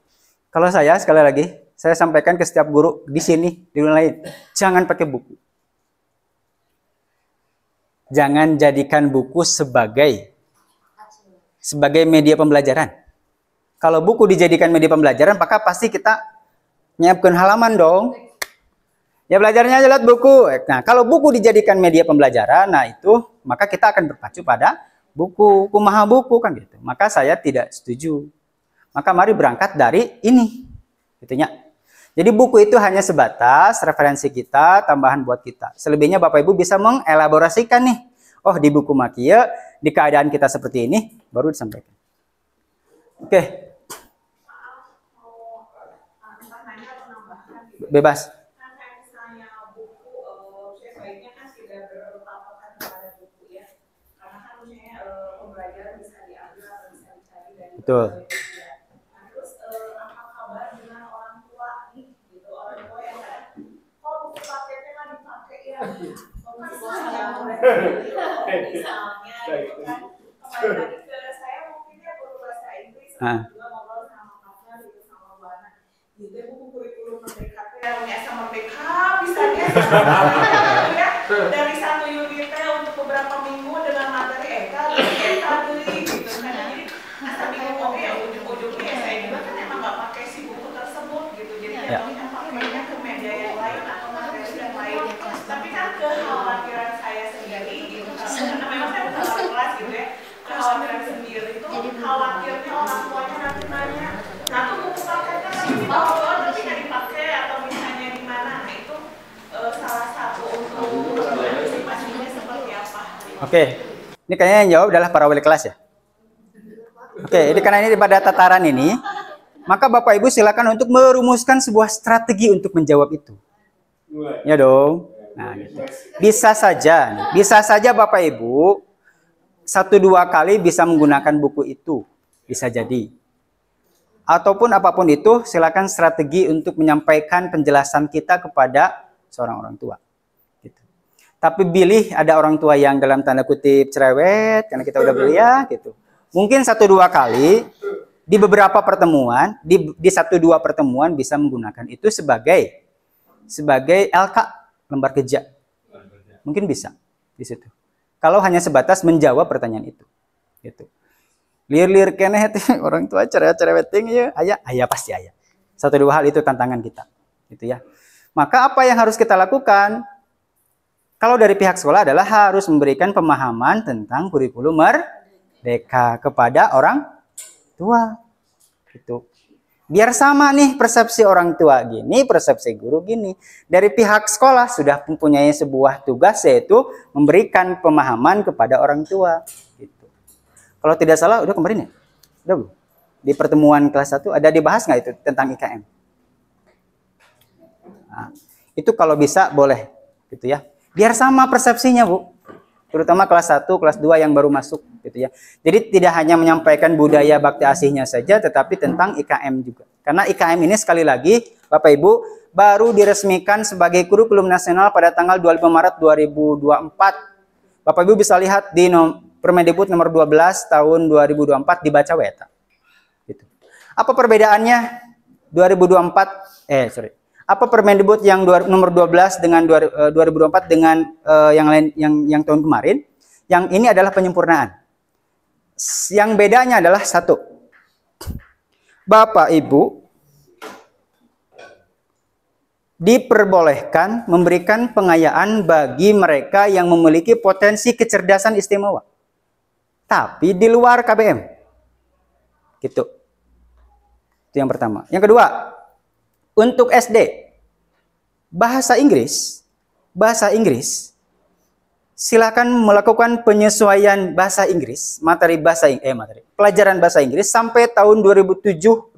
S1: Kalau saya sekali lagi, saya sampaikan ke setiap guru di sini, di dunia lain, jangan pakai buku. Jangan jadikan buku sebagai media pembelajaran. Kalau buku dijadikan media pembelajaran, maka pasti kita nyiapkan halaman dong. Ya belajarnya aja lihat buku. Nah, kalau buku dijadikan media pembelajaran, nah itu maka kita akan berpacu pada buku, kumaha buku kan gitu. Maka saya tidak setuju. Maka mari berangkat dari ini. Gitunya. Jadi buku itu hanya sebatas referensi kita, tambahan buat kita. Selebihnya Bapak Ibu bisa mengelaborasikan nih. Oh, di buku Makia, di keadaan kita seperti ini, baru disampaikan. Oke. Bebas. Betul.
S7: Terus apa kabar dengan orang tua nih, gitu, orang tua yang kadang, kok buku paketnya kan dipakai ya, misalnya, gitu kan, kembali lagi ke saya mungkin ya guru bahasa Inggris, juga ngobrol sama kakak gitu sama Bu Ana, gitu buku kurikulum merdeka yang sama PK, misalnya, ya, dari 1 unitnya untuk beberapa minggu dengan materi EK, beli, gitu.
S1: Oke. Ini kayaknya yang jawab adalah para wali kelas ya. Oke, jadi karena ini pada tataran ini, maka Bapak Ibu silakan untuk merumuskan sebuah strategi untuk menjawab itu. Ya dong. Nah, gitu. Bisa saja Bapak Ibu 1-2 kali bisa menggunakan buku itu, bisa jadi. Ataupun apapun itu, silakan strategi untuk menyampaikan penjelasan kita kepada seorang orang tua. Gitu. Tapi pilih ada orang tua yang dalam tanda kutip cerewet, karena kita udah belia, gitu. Mungkin 1-2 kali di beberapa pertemuan, di 1-2 pertemuan bisa menggunakan itu sebagai LK, lembar kerja. Mungkin bisa di situ. Kalau hanya sebatas menjawab pertanyaan itu. Gitu. Lir-lir keneh orang tua cerewet ya, ayah pasti ayah. 1-2 hal itu tantangan kita. Gitu ya. Maka apa yang harus kita lakukan? Kalau dari pihak sekolah adalah harus memberikan pemahaman tentang kurikulum merdeka kepada orang tua. Gitu. Biar sama nih persepsi orang tua gini, persepsi guru gini. Dari pihak sekolah sudah mempunyai sebuah tugas yaitu memberikan pemahaman kepada orang tua. Gitu. Kalau tidak salah udah kemarin ya? Udah belum? Di pertemuan kelas 1 ada dibahas nggak itu tentang IKM? Nah, itu kalau bisa boleh gitu ya. Biar sama persepsinya, Bu. Terutama kelas 1, kelas 2 yang baru masuk gitu ya. Jadi tidak hanya menyampaikan budaya bakti asihnya saja, tetapi tentang IKM juga. Karena IKM ini sekali lagi, Bapak Ibu, baru diresmikan sebagai kurikulum nasional pada tanggal 25 Maret 2024. Bapak Ibu bisa lihat di Permendikbud nomor 12 tahun 2024 dibaca WETA. Gitu. Apa perbedaannya 2024? Apa Permendikbud yang nomor 12 dengan 2024 dengan yang lain yang tahun kemarin? Yang ini adalah penyempurnaan. Yang bedanya adalah satu. Bapak Ibu diperbolehkan memberikan pengayaan bagi mereka yang memiliki potensi kecerdasan istimewa. Tapi di luar KBM. Gitu. Itu yang pertama. Yang kedua, untuk SD, bahasa Inggris, silakan melakukan penyesuaian bahasa Inggris, pelajaran bahasa Inggris sampai tahun 2027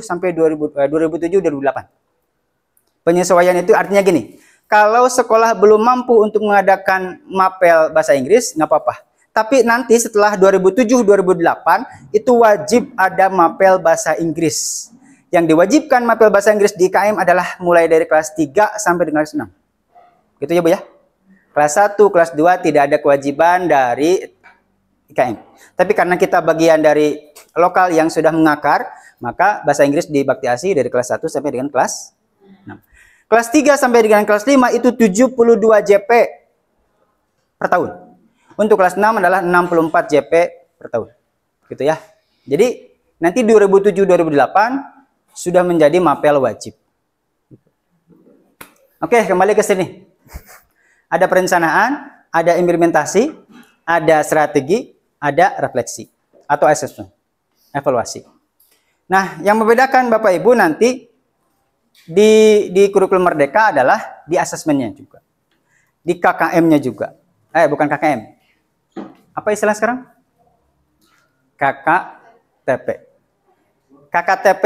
S1: sampai 2007-2008. Penyesuaian itu artinya gini, kalau sekolah belum mampu untuk mengadakan mapel bahasa Inggris, nggak apa-apa. Tapi nanti setelah 2007-2008 itu wajib ada mapel bahasa Inggris. Yang diwajibkan mapel bahasa Inggris di IKM adalah mulai dari kelas 3 sampai dengan kelas 6. Gitu ya Bu ya. Kelas 1, kelas 2 tidak ada kewajiban dari IKM. Tapi karena kita bagian dari lokal yang sudah mengakar, maka bahasa Inggris di Bakti Asih dari kelas 1 sampai dengan kelas 6. Kelas 3 sampai dengan kelas 5 itu 72 JP per tahun. Untuk kelas 6 adalah 64 JP per tahun. Gitu ya. Jadi nanti 2007-2008 sudah menjadi mapel wajib. Oke, kembali ke sini. Ada perencanaan, ada implementasi, ada strategi, ada refleksi atau assessment, evaluasi. Nah, yang membedakan Bapak Ibu nanti di kurikulum Merdeka adalah di asesmennya juga. Di KKM-nya juga. Bukan KKM. Apa istilah sekarang? KKTP. KKTP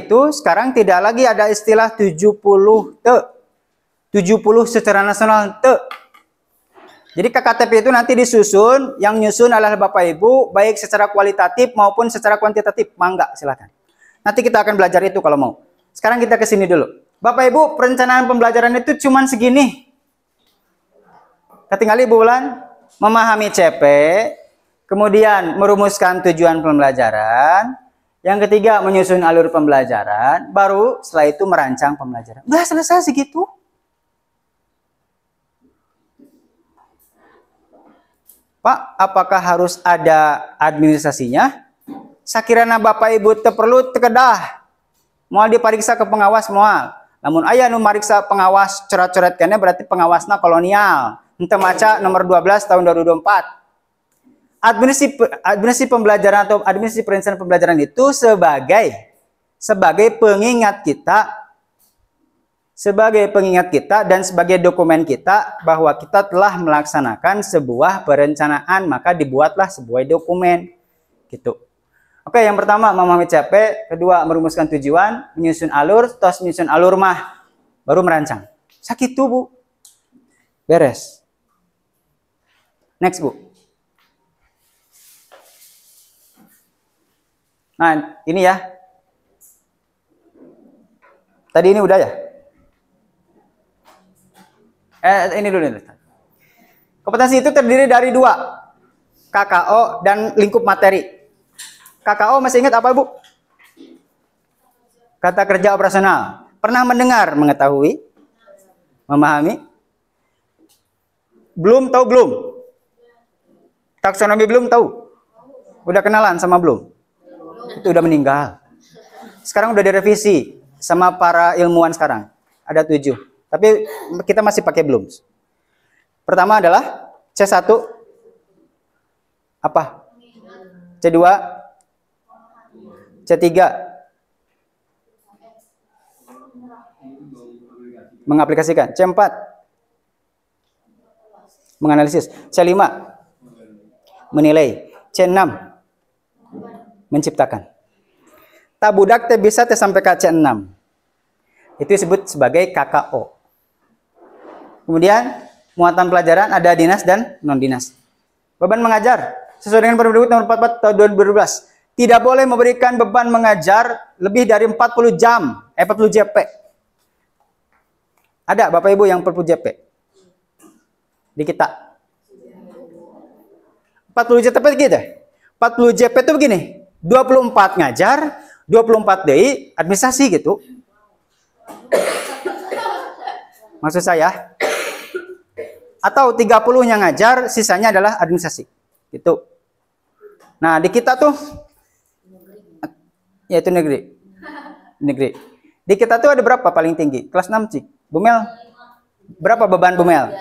S1: itu sekarang tidak lagi ada istilah 70 secara nasional Jadi KKTP itu nanti disusun, yang nyusun adalah Bapak Ibu baik secara kualitatif maupun secara kuantitatif. Mangga silakan. Nanti kita akan belajar itu kalau mau. Sekarang kita ke sini dulu. Bapak Ibu, perencanaan pembelajaran itu cuman segini. Ketinggalan bulan memahami CP, kemudian merumuskan tujuan pembelajaran. Yang ketiga, menyusun alur pembelajaran. Baru setelah itu merancang pembelajaran. Udah selesai segitu. Pak, apakah harus ada administrasinya? Sakirana Bapak Ibu perlu tekedah. Mau dipariksa ke pengawas moal. Namun ayah nu mariksa pengawas coret-coret kene berarti pengawasna kolonial. Ente maca nomor 12 tahun 2024. Administrasi pembelajaran atau administrasi perencanaan pembelajaran itu sebagai pengingat kita sebagai pengingat kita dan sebagai dokumen kita bahwa kita telah melaksanakan sebuah perencanaan, maka dibuatlah sebuah dokumen gitu. Oke, yang pertama memahami CP, kedua merumuskan tujuan, menyusun alur, tos menyusun alur mah, baru merancang. Sakit tuh, Bu. Beres. Next, Bu. Nah, ini ya. Tadi ini udah ya? Ini dulu. Kompetensi itu terdiri dari 2. KKO dan lingkup materi. KKO masih ingat apa, Bu? Kata kerja operasional. Pernah mendengar, mengetahui, memahami? Belum tahu belum? Taksonomi belum tahu? Udah kenalan sama belum? Itu udah meninggal. Sekarang udah direvisi sama para ilmuwan sekarang. Ada 7. Tapi kita masih pakai belum. Pertama adalah C1. Apa? C2. C3. Mengaplikasikan. C4. Menganalisis. C5. Menilai. C6. Menciptakan. Tabudak teh bisa teh sampai ke C6. Itu disebut sebagai KKO. Kemudian muatan pelajaran ada dinas dan non dinas. Beban mengajar sesuai dengan Permendikbud nomor 44 tahun 2012. Tidak boleh memberikan beban mengajar lebih dari 40 jam, 40 JP. Ada Bapak Ibu yang 40 JP? Di kita. 40 JP gitu. 40 JP itu begini, 24 ngajar, 24 DI administrasi gitu. Maksud saya, atau 30-nya ngajar, sisanya adalah administrasi. Gitu. Nah, di kita tuh yaitu negeri. Negeri. Di kita tuh ada berapa paling tinggi? Kelas 6, Cik. Bumel. Berapa beban Bumel?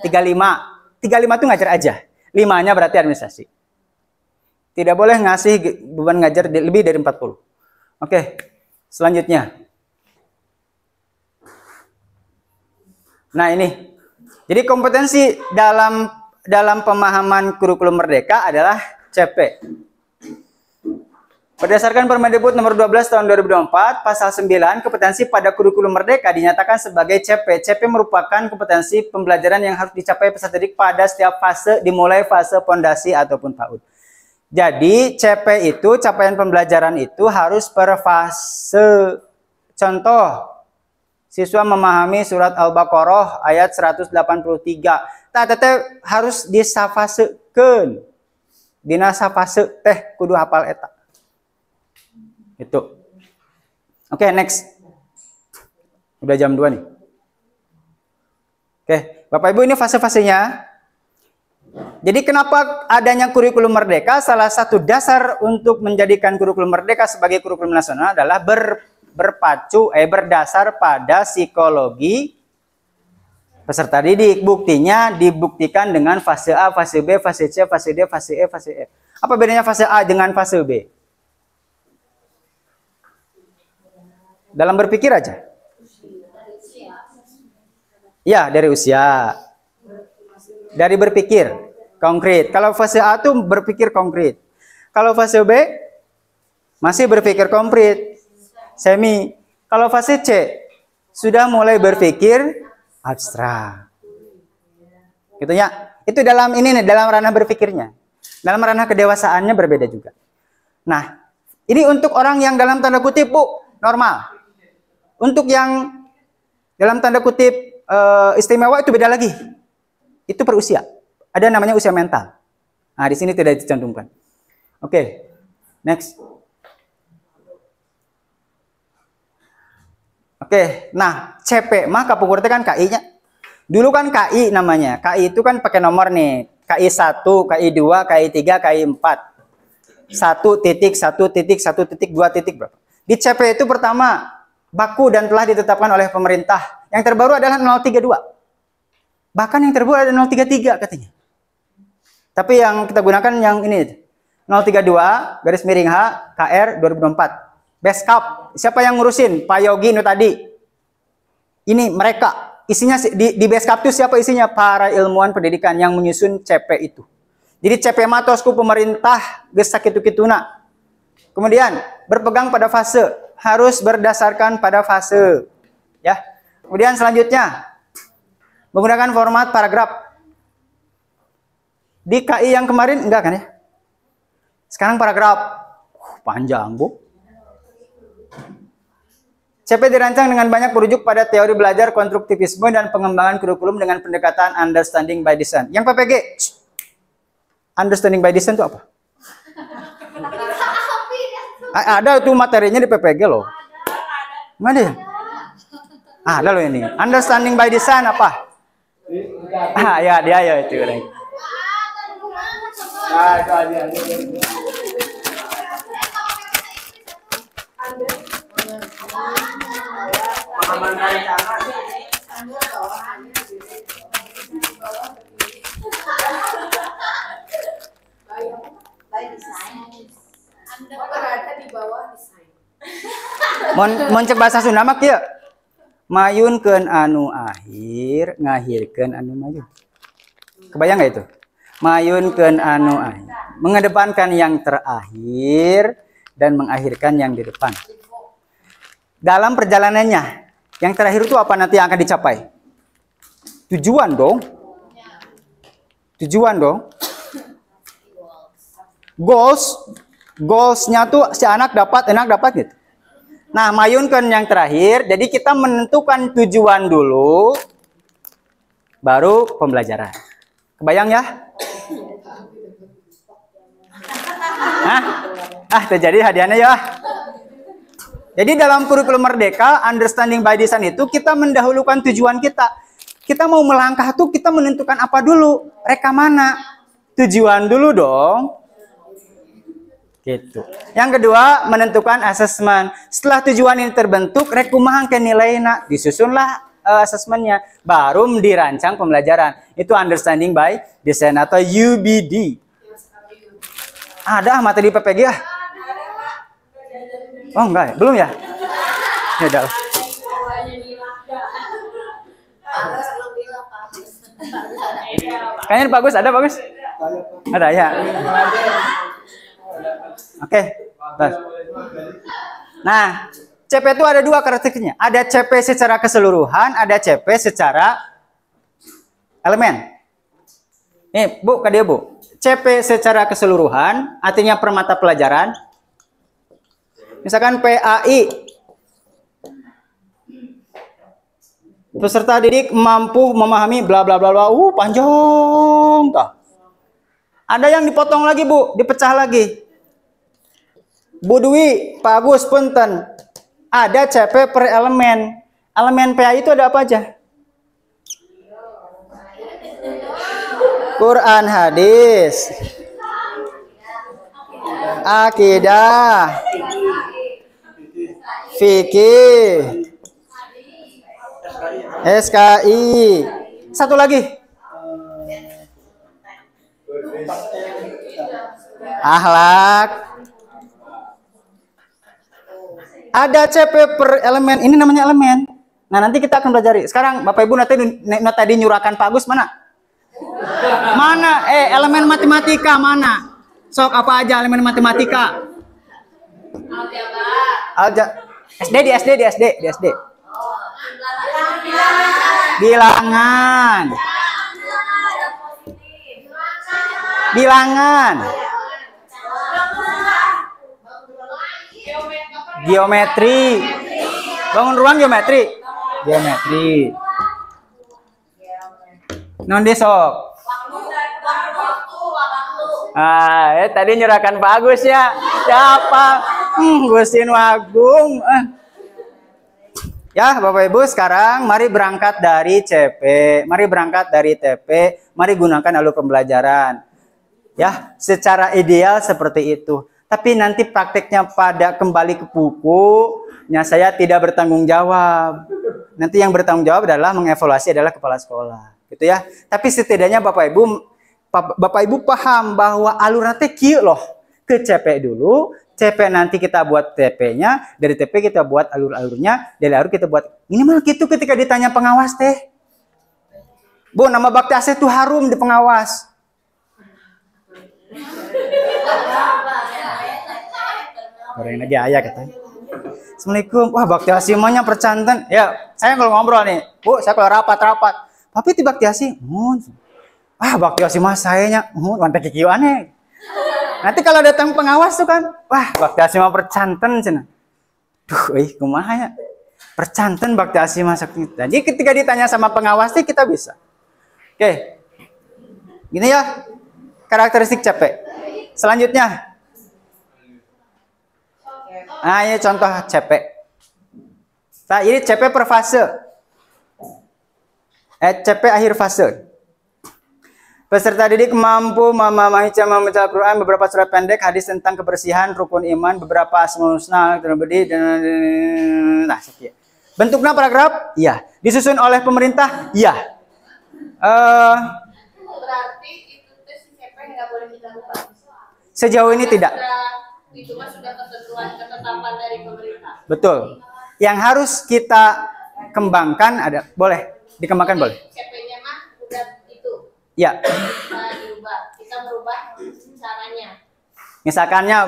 S1: 35. 35 tuh ngajar aja. 5-nya berarti administrasi. Tidak boleh ngasih beban ngajar lebih dari 40. Oke. Selanjutnya. Nah, ini. Jadi kompetensi dalam pemahaman kurikulum merdeka adalah CP. Berdasarkan Permendikbud nomor 12 tahun 2024, pasal 9, kompetensi pada kurikulum merdeka dinyatakan sebagai CP. CP merupakan kompetensi pembelajaran yang harus dicapai peserta didik pada setiap fase, dimulai fase fondasi ataupun PAUD. Jadi, CP itu, capaian pembelajaran itu harus per fase. Contoh, siswa memahami surat Al-Baqarah ayat 183. Teteh harus disafasekeun. Dina safase teh kudu hafal eta. Itu. Oke, next. Udah jam 2 nih. Oke, Bapak Ibu ini fase-fasenya. Jadi kenapa adanya kurikulum merdeka? Salah satu dasar untuk menjadikan kurikulum merdeka sebagai kurikulum nasional adalah berdasar pada psikologi peserta didik. Buktinya dibuktikan dengan fase A, fase B, fase C, fase D, fase E, fase F. Apa bedanya fase A dengan fase B? Dalam berpikir aja. Ya, dari usia. Dari berpikir konkret. Kalau fase A tuh berpikir konkret. Kalau fase B masih berpikir konkret. Semi. Kalau fase C sudah mulai berpikir abstrak. Gitu ya. Itu dalam ini nih, dalam ranah berpikirnya. Dalam ranah kedewasaannya berbeda juga. Nah, ini untuk orang yang dalam tanda kutip, Bu, normal. Untuk yang dalam tanda kutip istimewa itu beda lagi. Itu per usia. Ada namanya usia mental. Nah, di sini tidak dicantumkan. Oke. Next. Oke, nah CP mah kapungkur kan KI-nya. Dulu kan KI namanya. KI itu kan pakai nomor nih. KI 1, KI 2, KI 3, KI 4. 1.1.1.2. berapa? Di CP itu pertama baku dan telah ditetapkan oleh pemerintah. Yang terbaru adalah 032. Bahkan yang terbaru ada 033 katanya. Tapi yang kita gunakan yang ini 032 garis miring H KR 2024. Beskap. Siapa yang ngurusin? Pak Yogi itu tadi. Ini mereka, isinya di Beskap itu siapa isinya? Para ilmuwan pendidikan yang menyusun CP itu. Jadi CP matosku pemerintah geus sakitu-kituna. Kemudian berpegang pada fase, harus berdasarkan pada fase. Ya. Kemudian selanjutnya menggunakan format paragraf. Di KI yang kemarin enggak kan ya? Sekarang paragraf. Panjang, Bu. CP dirancang dengan banyak merujuk pada teori belajar konstruktivisme dan pengembangan kurikulum dengan pendekatan understanding by design. Yang PPG, understanding by design itu apa? Ada itu materinya di PPG loh. Mana ya? Ada loh ini. Understanding by design apa? Ya dia ya itu. Mun cek bahasa Sunda mah kieu. Mayunkeun anu akhir, ngahirkeun anu mayun. Kebayang enggak itu? Mayunkeun anu akhir, mengedepankan yang terakhir dan mengakhirkan yang di depan. Dalam perjalanannya, yang terakhir itu apa nanti yang akan dicapai? Tujuan dong. Tujuan dong. Goalsnya tuh si anak dapat gitu. Nah, mayunkan yang terakhir, jadi kita menentukan tujuan dulu, baru pembelajaran. Kebayang ya? Terjadi hadiahnya ya. Jadi dalam kurikulum Merdeka, understanding by design itu kita mendahulukan tujuan kita. Kita mau melangkah tuh kita menentukan apa dulu? Reka mana? Tujuan dulu dong. Gitu. Yang kedua, menentukan asesmen. Setelah tujuan ini terbentuk, rek kumaha ke nilainya, disusunlah asesmennya, baru dirancang pembelajaran. Itu understanding by design atau UBD. Ada materi PPG ya? Oh enggak, belum ya? Ya udah. Kayaknya bagus, ada bagus? Ada ya. Oke. Nah, CP itu ada dua karakteristiknya. Ada CP secara keseluruhan, ada CP secara elemen. Nih, Bu, ke dia, Bu. CP secara keseluruhan, artinya per mata pelajaran. Misalkan PAI, peserta didik mampu memahami bla bla bla bla. Panjang tah. Ada yang dipotong lagi, Bu, dipecah lagi. Bu Dwi, Pak Agus, punten. Ada CP per elemen. Elemen PAI itu ada apa aja? Quran, hadis, akidah, fikih, SKI. Satu lagi. Akhlak. Ada CP per elemen. Ini namanya elemen. Nah, nanti kita akan belajar. Sekarang Bapak Ibu tadi nyurahkan Pak Agus mana? Mana? Elemen matematika mana? Sok apa aja elemen matematika? Di SD. Bilangan. Geometri. Bangun ruang geometri. Non desok. Tadi nyurahkan Pak Agus ya. Siapa? Gusin Wagung. Ya, Bapak Ibu, sekarang mari berangkat dari CP, mari berangkat dari TP, mari gunakan alur pembelajaran. Ya, secara ideal seperti itu. Tapi nanti prakteknya pada kembali ke bukunya saya tidak bertanggung jawab. Nanti yang bertanggung jawab adalah mengevaluasi adalah kepala sekolah, gitu ya. Tapi setidaknya Bapak Ibu paham bahwa alur nanti kieu loh. Ke CP dulu, CP nanti kita buat TP-nya, dari TP kita buat alur-alurnya, dari alur kita buat minimal gitu ketika ditanya pengawas teh. Bu, nama bakti AC itu harum di pengawas. Orang lagi ayah katanya. Assalamualaikum. Wah, bakti AC maunya percanten. Ya, saya kalau ngobrol nih, Bu, saya kalau rapat-rapat. Tapi ti bakti AC, wah, bakti AC mah sayanya, mantek kikiu aneh. Nanti kalau datang pengawas tuh kan, wah, bakti AC mah percanten cenah. Duh, kumaha ya? Percanten bakti AC mah sakti. Jadi ketika ditanya sama pengawas nih kita bisa. Oke. Gini ya. Karakteristik CP. Selanjutnya. Nah, ini contoh CP. Nah, ini CP per fase. CP akhir fase. Peserta didik mampu memahami cara membaca Al-Quran, beberapa surat pendek, hadis tentang kebersihan, rukun iman, beberapa asmaul husna, nah, sekian. Bentuknya paragraf? Iya. Disusun oleh pemerintah? Iya.
S5: Berarti itu tes CP nggak boleh kita ubah.
S1: Sejauh ini tidak.
S5: Itu mah sudah ketentuan ketetapan dari pemerintah.
S1: Betul. Yang harus kita kembangkan ada, boleh dikembangkan boleh.
S5: CP-nya mah udah itu.
S1: Ya.
S5: Kita diubah. Kita merubah caranya.
S1: Misalkannya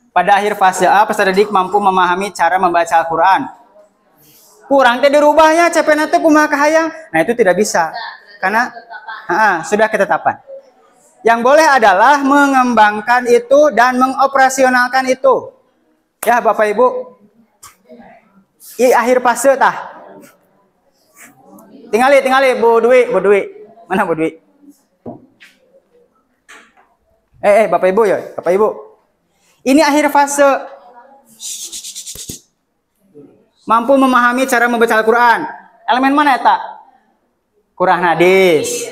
S1: pada akhir fase A peserta didik mampu memahami cara membaca Al-Quran. Kurang teh dirubahnya CP nanti kumaha kahayang. Nah, itu tidak bisa. Karena sudah ketetapan. Yang boleh adalah mengembangkan itu dan mengoperasionalkan itu. Ya, Bapak Ibu. Akhir fase tah. Tinggali Bu Dwi. Mana Bu Dwi? Bapak Ibu ya, Bapak Ibu. Ini akhir fase. Mampu memahami cara membaca Al-Quran. Elemen mana ya, tak? Quran hadis.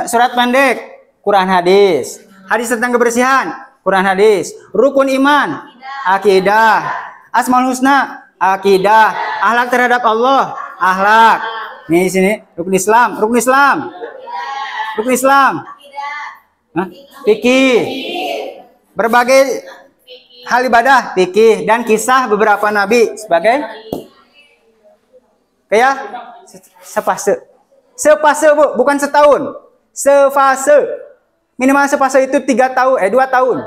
S1: Surat pendek, Quran hadis. Hadis tentang kebersihan, Quran hadis. Rukun iman, akidah. Asmaul husna, akidah. Akhlak terhadap Allah, akhlak. Nih di sini rukun Islam. Fikih. Berbagai hal ibadah, fikih, dan kisah beberapa nabi sebagai kayak sepase Bu, bukan setahun. Sefase. Minimal sepase itu 2 tahun.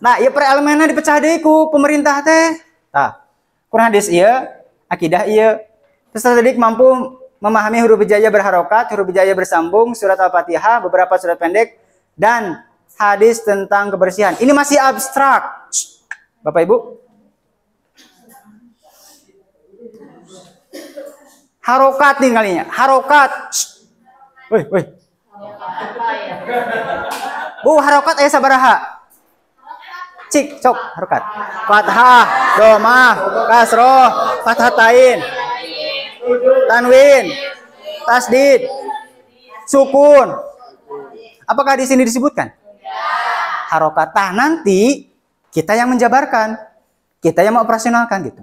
S1: Nah, ya per elemennya dipecah deui ku pemerintah teh. Tah. Quran hadis ieu, akidah ieu. Peserta didik mampu memahami huruf hijaiyah berharokat, huruf hijaiyah bersambung, surat Al-Fatihah, beberapa surat pendek, dan hadis tentang kebersihan. Ini masih abstrak. Bapak Ibu. Harokat nih kalinya. Harokat. Woi. Bu, harokat aya sabaraha? Cik, sok harokat. Fathah, domah, kasroh, fathatain, tanwin, tasdid, sukun. Apakah di sini disebutkan? Harokatah nanti kita yang menjabarkan, kita yang mengoperasionalkan gitu.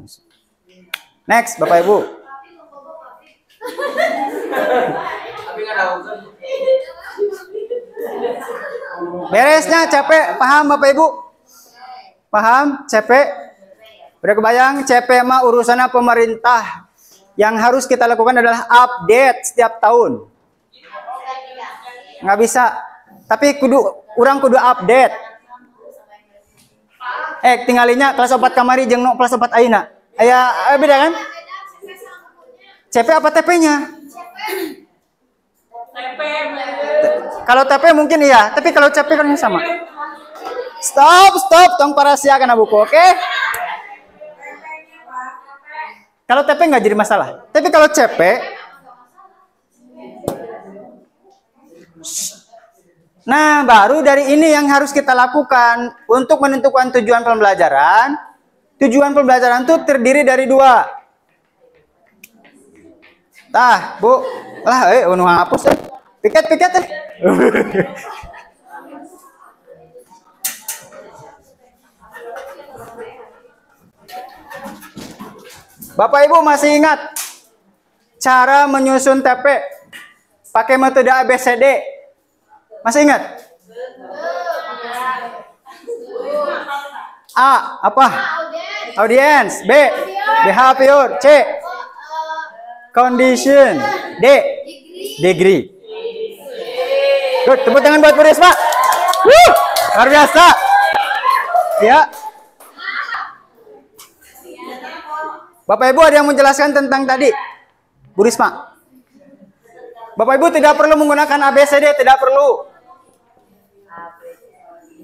S1: Next, Bapak Ibu. Beresnya capek, paham Bapak Ibu? Paham? Capek? Udah kebayang? CP mah urusannya pemerintah. Yang harus kita lakukan adalah update setiap tahun. Nggak bisa. Tapi kurang kudu update. Tinggalinya kelas 4 kamari jeung kelas 4 ayeuna. Aya beda kan? CP apa TP-nya? Kalau TP mungkin iya, tapi kalau CP kan sama. Stop, tong para sia kana buku, oke? Kalau TP nggak jadi masalah. Tapi kalau CP, nah baru dari ini yang harus kita lakukan untuk menentukan tujuan pembelajaran. Tujuan pembelajaran itu terdiri dari 2. Tah, Bu, lah, nu hapus ya. Piket. Bapak Ibu masih ingat cara menyusun TP pakai metode ABCD? Masih ingat? A. Apa? Audience. B. Behavior. C. Condition. D. Degree. Good. Tepuk tangan buat Bu Risma. Luar biasa. Ya. Bapak Ibu ada yang menjelaskan tentang tadi? Bu Risma. Bapak Ibu tidak perlu menggunakan ABCD, tidak perlu.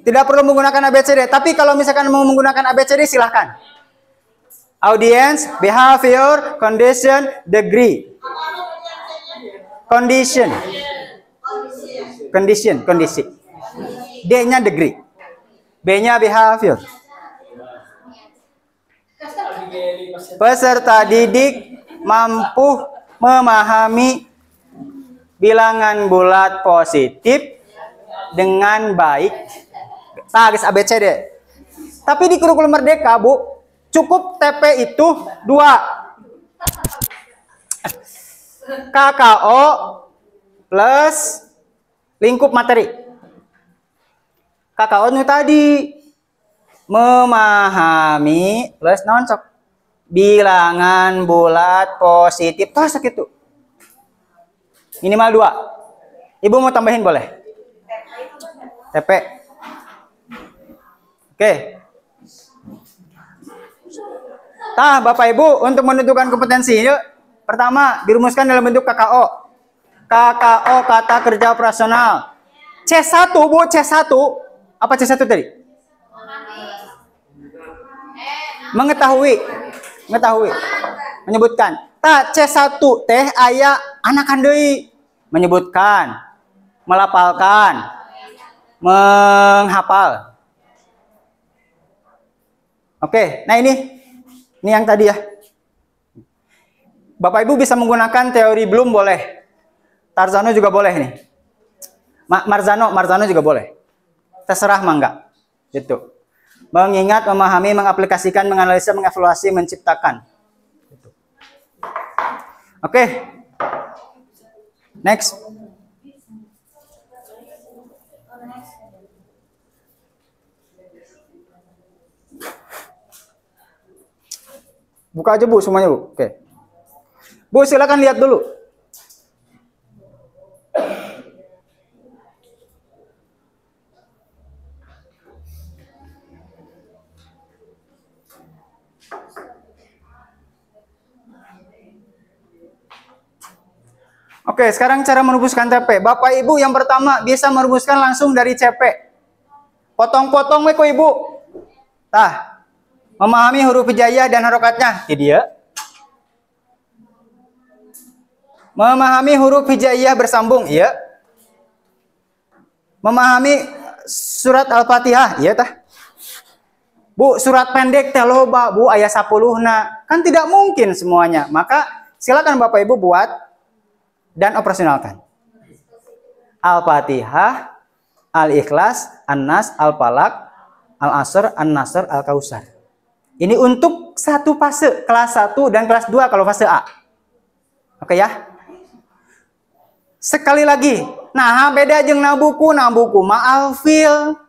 S1: Tidak perlu menggunakan ABCD, tapi kalau misalkan mau menggunakan ABCD silahkan. Audience, behavior, condition, degree. Condition. Condition, kondisi. D-nya degree. B-nya behavior. Peserta didik mampu memahami bilangan bulat positif dengan baik. Guys, ABCD. Tapi di kurikulum Merdeka, Bu, cukup TP itu 2. KKO plus lingkup materi. KKO itu tadi memahami plus nonsok bilangan bulat positif tos gitu. Minimal 2. Ibu mau tambahin boleh? TP. Oke. Nah, Bapak Ibu untuk menentukan kompetensi yuk. Pertama, dirumuskan dalam bentuk KKO. KKO kata kerja operasional. C1, Bu, C1. Apa C1 tadi? Mengetahui. Menyebutkan. Tak C1 teh aya anakan deui. Menyebutkan, melapalkan, menghafal. Oke, nah ini yang tadi ya. Bapak Ibu bisa menggunakan teori Bloom boleh. Tarzano juga boleh nih. Marzano juga boleh. Terserah mangga. Gitu. Mengingat, memahami, mengaplikasikan, menganalisa, mengevaluasi, menciptakan. Gitu. Oke. Next. Buka aja Bu semuanya Bu. Oke. Bu silakan lihat dulu. Oke, sekarang cara merumuskan TP. Bapak Ibu yang pertama bisa merumuskan langsung dari CP. Potong-potong kok Ibu. Tah. Memahami huruf hijaiyah dan harokatnya. Ini dia. Memahami huruf hijaiyah bersambung, iya. Memahami surat Al-Fatihah, iya tah. Bu, surat pendek teh loba, Bu, aya 10-na. Kan tidak mungkin semuanya. Maka silakan Bapak Ibu buat dan operasionalkan. Al-Fatihah, Al-Ikhlas, An-Nas, Al-Falaq, Al-Asr, An-Nasr, Al-Kausar. Ini untuk satu fase, kelas 1 dan kelas 2 kalau fase A. Oke ya. Sekali lagi, nah beda jeung nabuku mah alfil.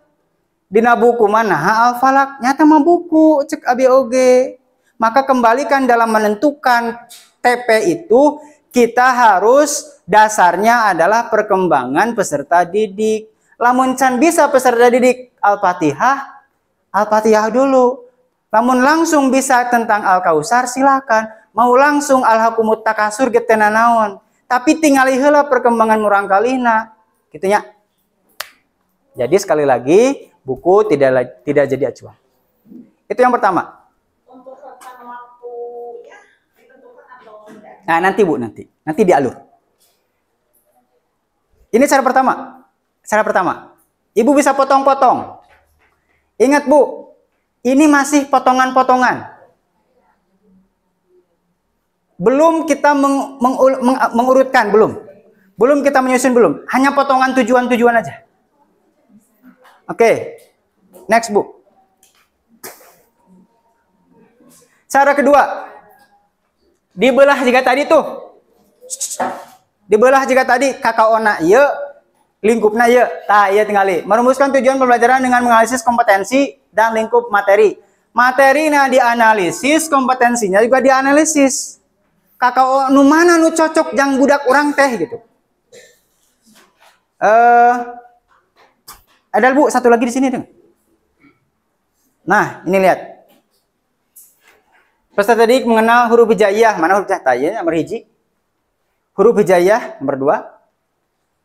S1: Di nabuku mah nah Al-Falaq, nyata mah buku, cek abi oge. Maka kembalikan dalam menentukan TP itu, kita harus dasarnya adalah perkembangan peserta didik. Lamun can bisa peserta didik Al-Fatihah dulu. Namun langsung bisa tentang Al-Kausar silakan. Mau langsung Al-Hakumut Takasur getena naon. Tapi tinggal heula perkembangan murang kalihna. Gitu nya. Jadi sekali lagi buku tidak jadi acuan. Itu yang pertama.
S7: Untuk rentang waktu ya ditentukan atau tidak?
S1: Nah, nanti Bu, nanti dialur. Ini cara pertama. Cara pertama. Ibu bisa potong-potong. Ingat Bu, ini masih potongan-potongan. Belum kita mengurutkan, belum. Belum kita menyusun, belum. Hanya potongan tujuan-tujuan aja. Oke. Next, Bu. Cara kedua. Dibelah jika tadi tuh. Dibelah jika tadi KKO-na ieu, lingkupna ieu. Tah, ieu tingali. Merumuskan tujuan pembelajaran dengan menganalisis kompetensi dan lingkup materi. Materinya dianalisis, kompetensinya juga dianalisis. Kakak nu mana nu cocok jang budak orang teh gitu. Ada Bu satu lagi di sini dong. Nah, ini lihat. Peserta didik mengenal huruf hijaiyah. Mana huruf hijaiyah? Nomor hiji. Huruf hijaiyah nomor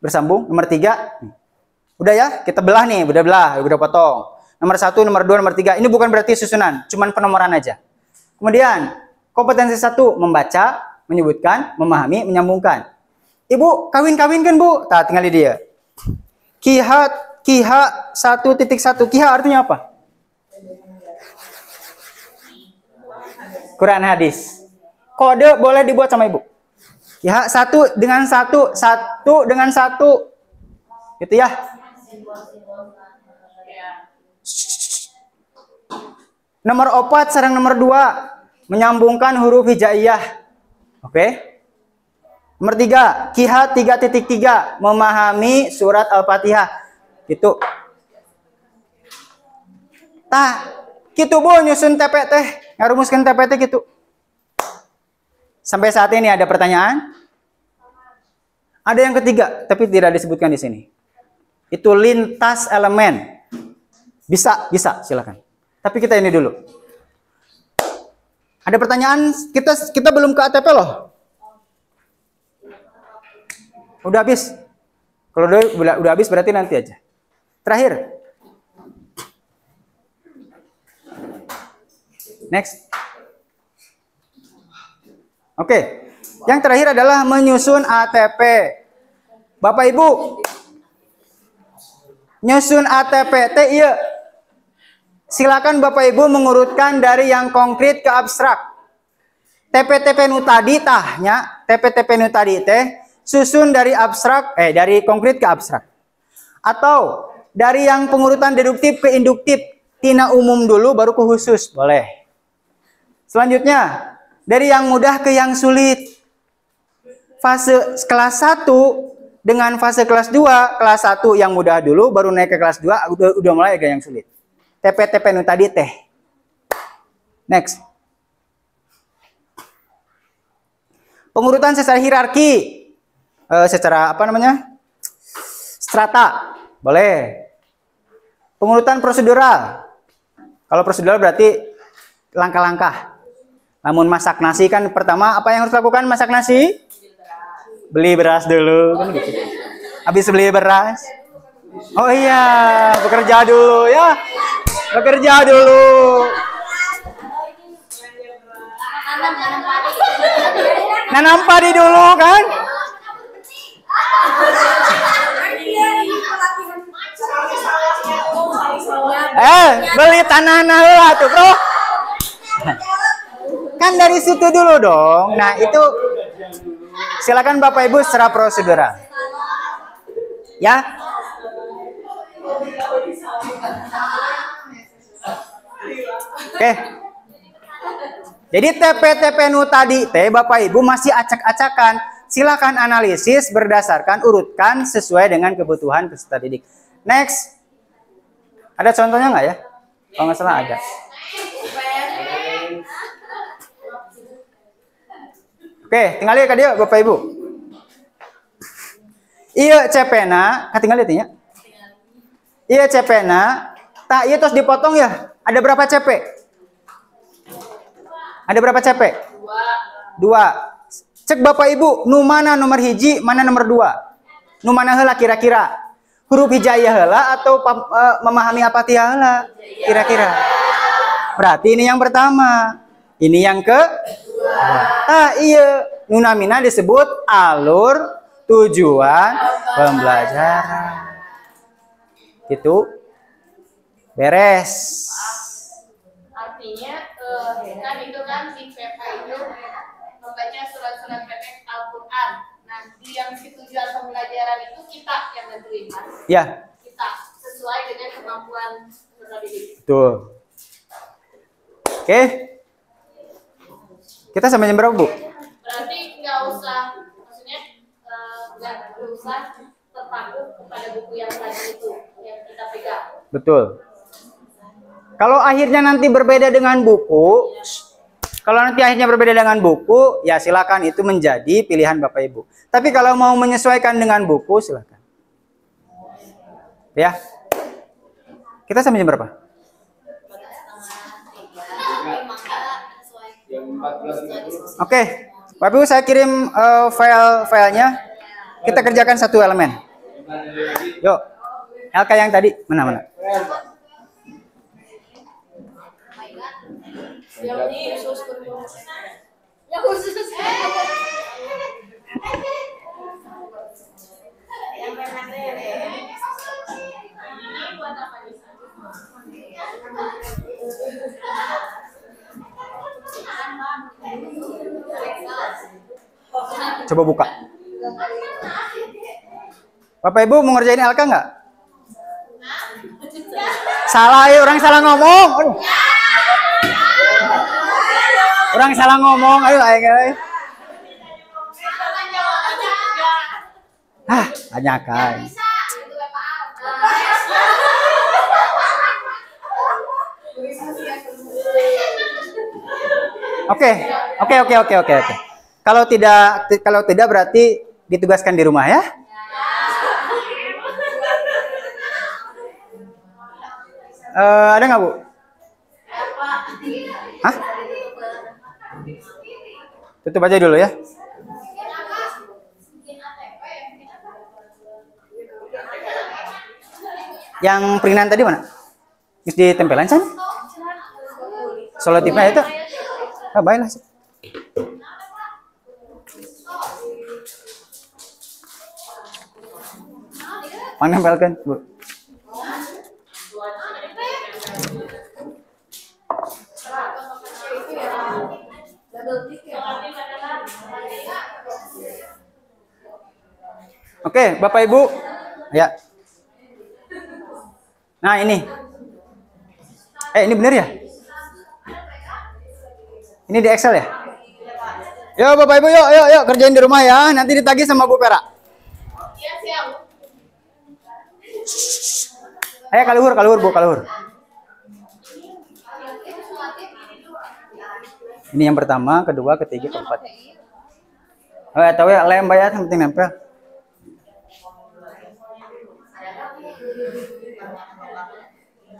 S1: 2. Bersambung. Nomor 3. Udah ya, kita belah nih, udah potong. Nomor 1, nomor 2, nomor 3. Ini bukan berarti susunan, cuman penomoran aja. Kemudian, kompetensi 1 membaca, menyebutkan, memahami, menyambungkan. Ibu, kawin-kawin kan Bu? Nah, tinggal di dia. Kiha 1.1. Kiha artinya apa? Quran hadis. Kode boleh dibuat sama Ibu. Ya, 1 dengan 1, 1 dengan 1. Gitu ya. Nomor 4 sareng nomor 2 menyambungkan huruf hijaiyah. Oke. Nomor 3, Kiha 3.3 memahami surat Al-Fatihah. Gitu. Tah, gitu Bu nyusun TPT, ngarumuskan TPT gitu. Sampai saat ini ada pertanyaan? Ada yang ketiga, tapi tidak disebutkan di sini. Itu lintas elemen. Bisa, silakan. Tapi kita ini dulu. Ada pertanyaan? Kita belum ke ATP loh. Udah habis. Kalau udah habis berarti nanti aja. Terakhir. Next. Oke. Yang terakhir adalah menyusun ATP. Bapak Ibu, nyusun ATP teh iya. Silakan Bapak Ibu mengurutkan dari yang konkret ke abstrak. TP-TP nu tadi tahnya, TP-TP nu tadi teh susun dari abstrak dari konkret ke abstrak. Atau dari yang pengurutan deduktif ke induktif, tina umum dulu baru ke khusus, boleh. Selanjutnya, dari yang mudah ke yang sulit. Fase kelas 1 dengan fase kelas 2, kelas 1 yang mudah dulu baru naik ke kelas 2 udah mulai ke yang sulit. TP-TP nu tadi teh. Next. Pengurutan secara hierarki. Secara apa namanya? Strata. Boleh. Pengurutan prosedural. Kalau prosedural berarti langkah-langkah. Namun masak nasi kan pertama apa yang harus dilakukan masak nasi? Beli beras dulu kan gitu. Habis beli beras. Oh iya, bekerja dulu ya. Bekerja dulu. Nanam padi dulu kan? Beli tanah heula tuh, Bro. Kan dari situ dulu dong. Nah, itu silakan Bapak Ibu secara prosedural. Ya. Oke. Jadi TP-TP nu tadi teh Bapak Ibu masih acak-acakan. Silakan analisis berdasarkan urutkan sesuai dengan kebutuhan peserta didik. Next. Ada contohnya nggak ya? Kalau nggak salah ada. Oke, tinggal lihat dia Bapak Ibu. Iya CP-na, tinggal lihat ya. Iya CP-na, tak iya terus dipotong ya. Ada berapa CP? Ada berapa CP? 2. Cek Bapak Ibu, nu mana nomor hiji, mana nomor 2? Nu mana heula kira-kira? Huruf hijaiyah heula atau memahami Al-Fatihah heula? Kira-kira. Berarti ini yang pertama. Ini yang kedua. Iya, nunamina disebut alur tujuan pembelajaran. Gitu. Beres.
S8: Artinya kan itu kan di PK itu membaca surat-surat pendek Al-Quran. Nah, di yang si tujuan pembelajaran itu kita yang nentuin kan?
S1: Ya.
S8: Kita sesuai dengan kemampuan peserta didik.
S1: Betul. Oke. Kita sampai jam berapa, Bu?
S8: Berarti nggak usah, maksudnya nggak usah terpaku kepada buku yang tadi itu yang kita pegang.
S1: Betul. Kalau akhirnya nanti berbeda dengan buku, ya silakan, itu menjadi pilihan Bapak Ibu. Tapi kalau mau menyesuaikan dengan buku, silakan. Ya. Kita sampai jam berapa? Oke, Bapak Ibu, saya kirim filenya. Kita kerjakan satu elemen. Yuk, LK yang tadi mana? Coba buka. Bapak Ibu mau ngerjain LK nggak? Salah ya, orang salah ngomong. Aduh. Orang salah ngomong, ayo guys. Tanyakan. Oke. Kalau tidak berarti ditugaskan di rumah ya. Ada nggak Bu? Hah? Tutup aja dulu ya. Yang peringan tadi mana? Bisa ditempelan kan? Solutifnya itu? Baiklah. Menempelkan, Bu. Oke, Bapak Ibu. Ya. Nah, ini. Ini benar ya? Ini di Excel ya? Yo Bapak Ibu, yuk kerjain di rumah ya. Nanti ditagih sama Bu Pera.
S8: Iya, siap.
S1: Ayo kaluhur Bu, kaluhur. Ini yang pertama, kedua, ketiga, keempat. Tahu ya, lem bayar yang penting nempel.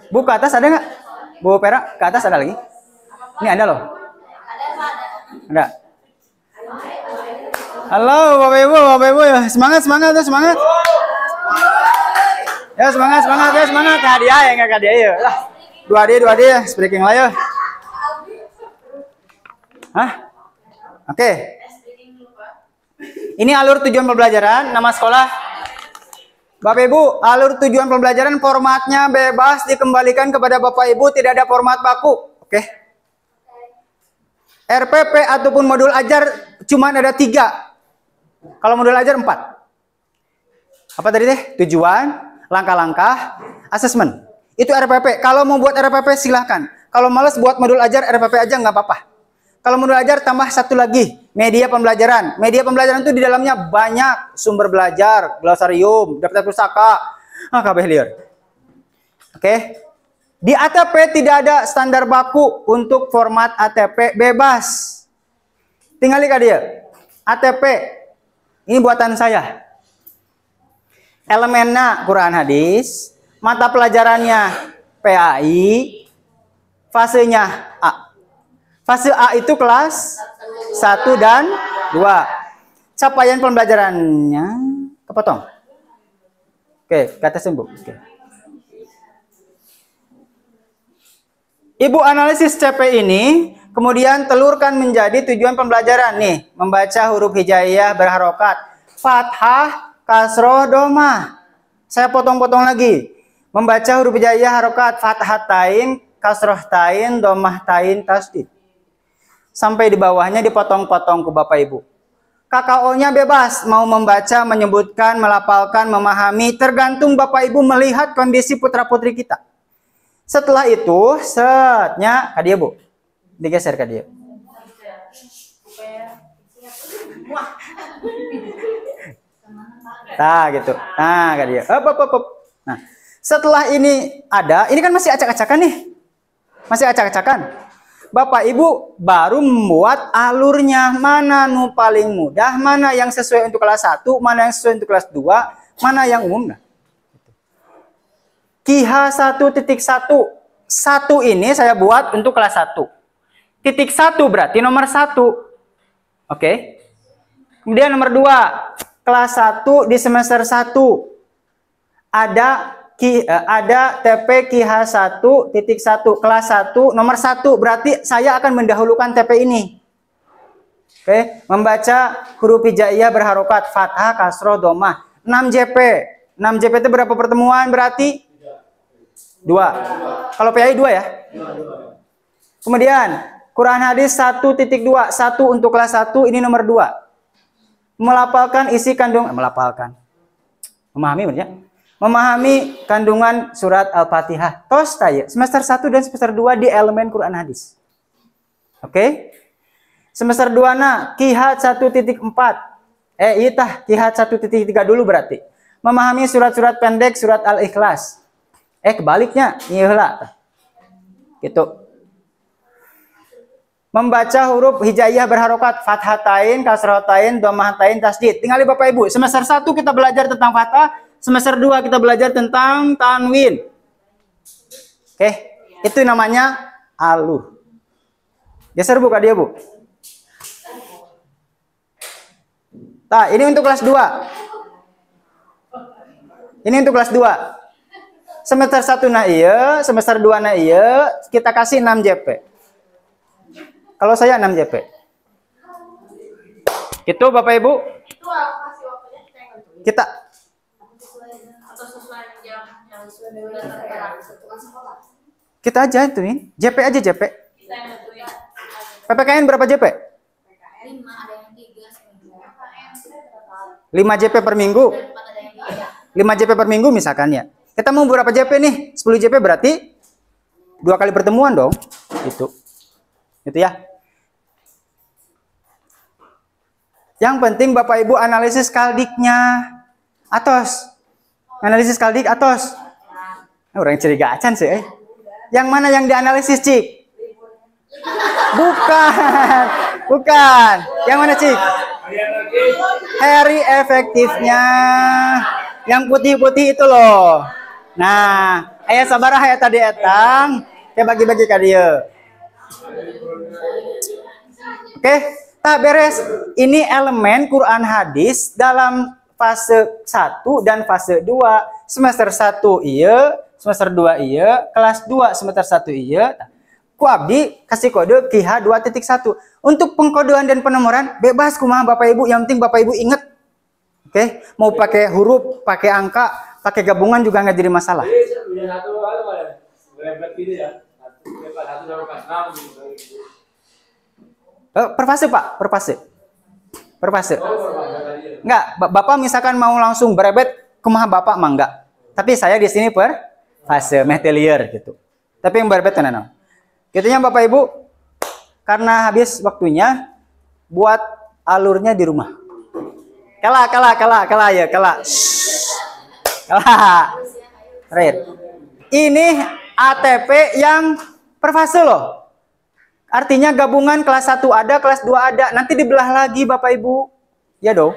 S1: Bu, ke atas ada nggak? Bu Pera, ke atas ada lagi? Ini ada loh. Ada. Halo Bapak Ibu ya. Semangat. Ya semangat. Hadiah ya, nggak hadiah ya. Lah, dua dia, speaking lah ya. Hah? Oke. Ini alur tujuan pembelajaran, nama sekolah. Bapak Ibu, alur tujuan pembelajaran formatnya bebas dikembalikan kepada Bapak Ibu, tidak ada format baku. Oke. RPP ataupun modul ajar cuma ada 3. Kalau modul ajar 4. Apa tadi deh? Tujuan, langkah-langkah, asesmen. Itu RPP. Kalau mau buat RPP silahkan. Kalau males buat modul ajar, RPP aja nggak apa-apa. Kalau modul ajar tambah satu lagi, media pembelajaran. Media pembelajaran itu di dalamnya banyak sumber belajar, glosarium, daftar pustaka, kabeh lieur. Oke. Di ATP tidak ada standar baku untuk format ATP, bebas. Tinggal lihat dia. ATP ini buatan saya. Elemennya Quran hadis, mata pelajarannya PAI, fasenya A. Fase A itu kelas 1 dan 2. Capaian pembelajarannya kepotong. Oke, kata sembuh. Oke. Ibu analisis CP ini, kemudian telurkan menjadi tujuan pembelajaran nih, membaca huruf hijaiyah berharokat, fathah, kasroh, domah. Saya potong-potong lagi. Membaca huruf hijaiyah harokat, fathah tain, kasroh tain, domah tain, tasdid. Sampai di bawahnya dipotong-potong ke Bapak Ibu. KKO-nya bebas, mau membaca, menyebutkan, melafalkan, memahami, tergantung Bapak Ibu melihat kondisi putra-putri kita. Setelah itu, setnya kadia Bu. Digeser kadia. Nah, gitu. Nah, kadia. Up. Nah, setelah ini ada, ini kan masih acak-acakan nih. Masih acak-acakan? Bapak Ibu baru membuat alurnya, mana nu paling mudah, mana yang sesuai untuk kelas 1, mana yang sesuai untuk kelas 2, mana yang umum. Nah. KIH 1.1. 1 ini saya buat untuk kelas 1. Titik 1 berarti nomor 1. Oke. Kemudian nomor 2, kelas 1 di semester 1 ada TP KIH 1.1 kelas 1 nomor 1, berarti saya akan mendahulukan TP ini. Oke, membaca huruf hijaiyah berharokat fathah, kasroh, domah. 6 JP. 6 JP itu berapa pertemuan berarti? 2. Kalau PAI 2 ya? Kemudian Quran hadis 1.2, 1 untuk kelas 1 ini nomor 2. Melafalkan isi kandungan, memahami benar ya? Memahami kandungan surat Al-Fatihah. Tos taya. Semester 1 dan semester 2 di elemen Quran hadis. Oke? Semester 2 na KIH 1.4. Itah KIH 1.3 dulu berarti. Memahami surat-surat pendek surat Al-Ikhlas. Kebaliknya, iyalah. Gitu. Membaca huruf hijaiyah berharokat fathatain, kasratain, dhammatain, tasdid. Tinggali Bapak Ibu. Semester 1 kita belajar tentang fathah. Semester 2 kita belajar tentang tanwin. Oke, itu namanya alur. Geser Bu, Kak dia Bu. Nah, ini untuk kelas 2. Ini untuk kelas 2. Semester 1 na iya, semester 2 na iya, kita kasih 6 JP. Kalau saya 6 JP. Itu Bapak Ibu.
S8: Itu alokasi waktunya kita yang nentuin.
S1: Kita
S8: Atau sesuai jam yang sesuai dengan satuan sekolah.
S1: Kita aja itu nih. JP aja JP.
S8: Kita yang nentuin.
S1: PPKN berapa JP?
S5: 5 ada yang 3 seminggu.
S1: 5 JP per minggu.
S5: 4 ada yang
S1: 5 JP per minggu misalkan ya. Kita mau berapa JP nih? 10 JP berarti 2 kali pertemuan dong. Gitu ya. Yang penting Bapak Ibu analisis kaldiknya. Atos. Analisis kaldik atos. Orang curiga acan sih. Yang mana yang dianalisis, Cik? Bukan. Yang mana, Cik? Hari efektifnya. Yang putih-putih itu loh. Nah, ayah sabar ayah tadi etang. Saya bagi-bagi ke dia. Oke, tak beres. Ini elemen Quran hadis dalam fase 1 dan fase 2. Semester 1 iya, semester 2 iya, kelas 2 semester 1 iya. Ku abdi kasih kode KIH 2.1. Untuk pengkodean dan penomoran bebas kumaha Bapak Ibu, yang penting Bapak Ibu ingat. Oke, mau pakai huruf, pakai angka, pakai gabungan juga nggak jadi masalah. Per fase Pak, per fase. Per fase. Enggak, Bapak misalkan mau langsung berebet, kumaha Bapak mah enggak. Tapi saya di sini per fase metelier gitu. Tapi yang berebet tenan. Gitunya Bapak Ibu, karena habis waktunya buat alurnya di rumah. Kalah ya, kalah. Right. Ini ATP yang per fase loh. Artinya gabungan kelas 1 ada, kelas 2 ada. Nanti dibelah lagi Bapak Ibu. Ya dong.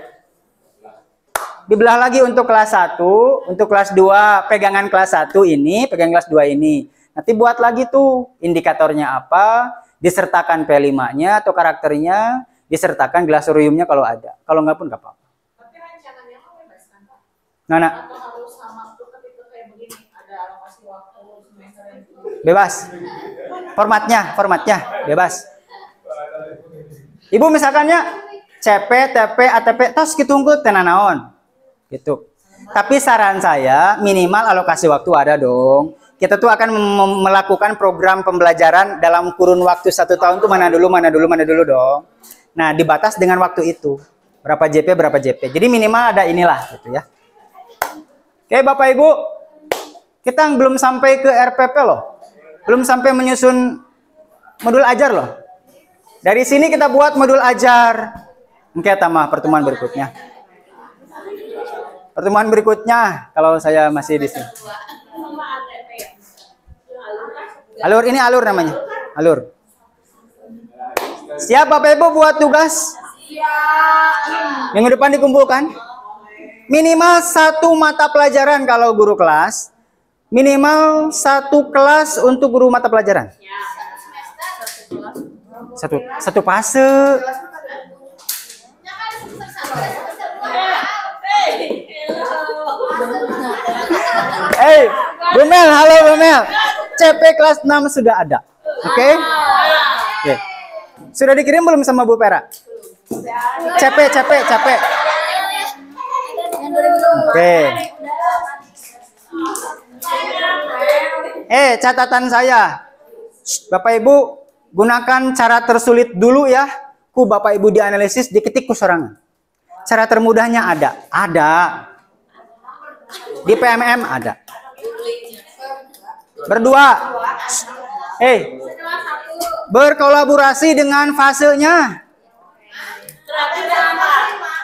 S1: Dibelah lagi untuk kelas 1, untuk kelas 2, pegangan kelas 1 ini, pegangan kelas 2 ini. Nanti buat lagi tuh indikatornya apa, disertakan P5-nya atau karakternya, disertakan glasoriumnya kalau ada. Kalau enggak pun enggak apa-apa.
S7: Tapi rencananya mau bebas kan Pak?
S1: Nah.
S7: Atau harus sama tuh ketika kayak begini, ada alokasi waktu semester yang
S1: Bebas. Formatnya bebas. Ibu misalkannya CP, TP, ATP, tos kitunggu tenanaon. Gitu. Tapi saran saya minimal alokasi waktu ada dong. Kita tuh akan melakukan program pembelajaran dalam kurun waktu 1 tahun tuh mana dulu dong. Nah, dibatas dengan waktu itu. Berapa JP. Jadi minimal ada inilah gitu ya. Oke, Bapak Ibu. Kita belum sampai ke RPP loh. Belum sampai menyusun modul ajar loh. Dari sini kita buat modul ajar. Oke, tamah pertemuan berikutnya. Pertemuan berikutnya kalau saya masih di sini. Alur ini alur namanya. Alur. Siap Bapak Ibu buat tugas? Minggu depan dikumpulkan. Minimal 1 mata pelajaran kalau guru kelas. Minimal 1 kelas untuk guru mata pelajaran. Satu fase. Bu Mel, halo Bu Mel. CP kelas 6 sudah ada. Oke? Oke. Sudah dikirim belum sama Bu Pera? CP. Oke. Catatan saya. Bapak Ibu, gunakan cara tersulit dulu ya. Ku Bapak Ibu dianalisis, diketik ku sorangan. Cara termudahnya ada. Di PMM ada. Berdua. Berkolaborasi dengan fasenya.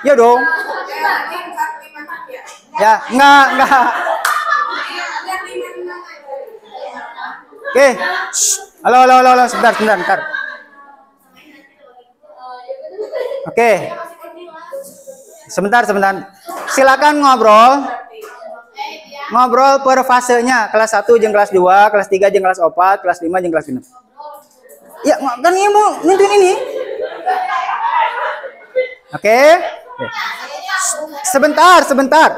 S1: Ya dong. Ya, enggak. Oke. Halo, sebentar. Oke. Sebentar. Silakan ngobrol per fasenya. Kelas 1 jeung kelas 2, kelas 3 jeung kelas 4, kelas 5 jeung kelas 6. Ya, kan ini mau nuntuin ini. Oke. Sebentar. Sebentar.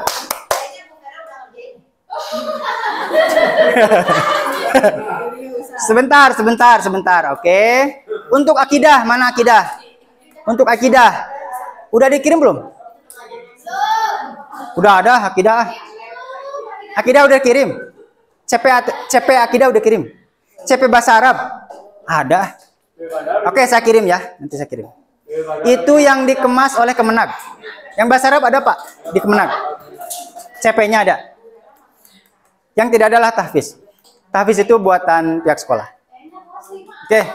S1: Oke. Untuk akidah, mana akidah? Untuk akidah. Udah dikirim belum? Udah ada akidah. Akidah udah kirim. CP akidah udah kirim. CP bahasa Arab ada. Oke, saya kirim ya. Nanti saya kirim. Itu yang dikemas oleh Kemenag. Yang bahasa Arab ada Pak di Kemenag. CP-nya ada. Yang tidak adalah tahfiz. Tahfiz itu buatan pihak sekolah. Oke.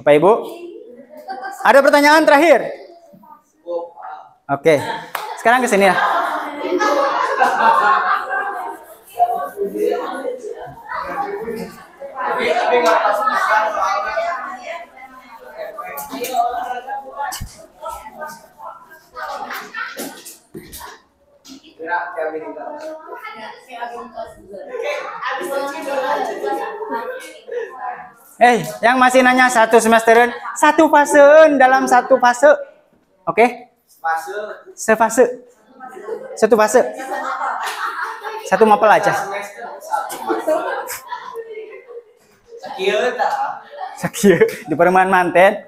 S1: Bapak Ibu. Ada pertanyaan terakhir? Oke. Sekarang ke sini ya. Yang masih nanya 1 semesteran, 1 fase dalam 1 fase. Oke? Sefase. 1 fase. 1 mapel aja. Sakieu di perumahan manten.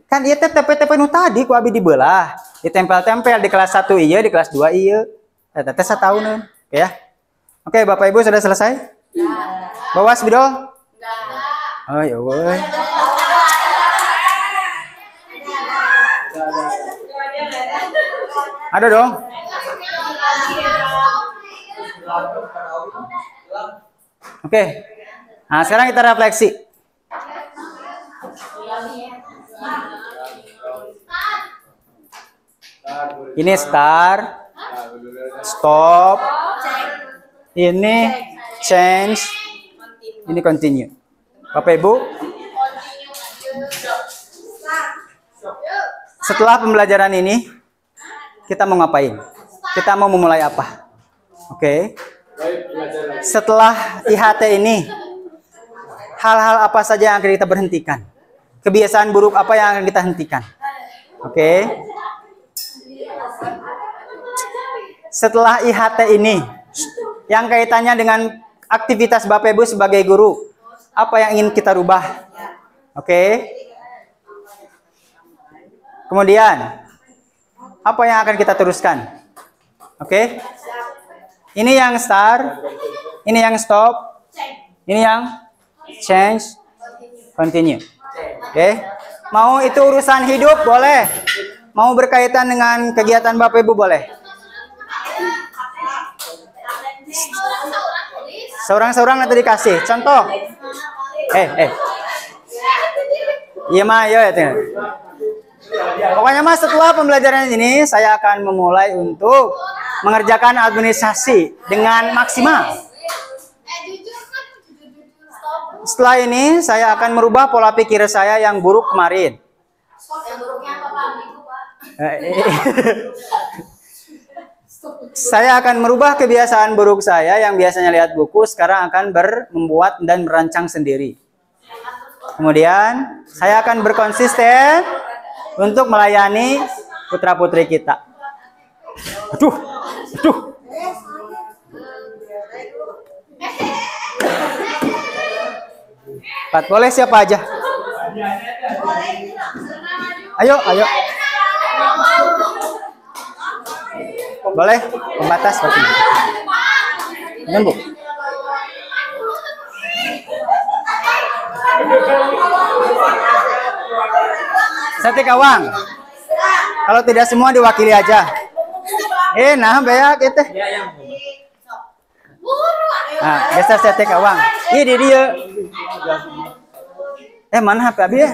S1: Kan ieu teh TP nu tadi ku abi dibelah, ditempel-tempel di kelas 1 ieu, di kelas 2 ieu. Eta teh satauneun, oke ya. Oke, Bapak Ibu sudah selesai? Ya. Bawas bidol? Enggak. Oh ya woi. Ada dong? Oke. Nah, sekarang kita refleksi. Ini start, stop, ini change, ini continue. Bapak Ibu, setelah pembelajaran ini, kita mau ngapain? Kita mau memulai apa? Oke. Setelah IHT ini, hal-hal apa saja yang akan kita berhentikan? Kebiasaan buruk apa yang akan kita hentikan? Oke. Setelah IHT ini, yang kaitannya dengan aktivitas Bapak Ibu sebagai guru, apa yang ingin kita rubah? Oke. Kemudian, apa yang akan kita teruskan? Oke. Ini yang start, ini yang stop, ini yang change, continue. Oke. Mau itu urusan hidup boleh, mau berkaitan dengan kegiatan Bapak Ibu boleh. Seorang-seorang nanti dikasih contoh. Iya mah, ya. Pokoknya mas setelah pembelajaran ini saya akan memulai untuk mengerjakan administrasi dengan maksimal. Setelah ini saya akan merubah pola pikir saya yang buruk kemarin.
S5: Yang buruknya apa Pak? Minggu Pak.
S1: Saya akan merubah kebiasaan buruk saya yang biasanya lihat buku, sekarang akan membuat dan merancang sendiri. Kemudian saya akan berkonsisten untuk melayani putra-putri kita. Aduh. Pat, boleh siapa aja? Ayo. Boleh, pembatas berarti. Bu. Setik awang. Kalau tidak semua diwakili aja. Nah, beak itu. Nah, geser setik awang. Di dia. Mana HP Abi ya?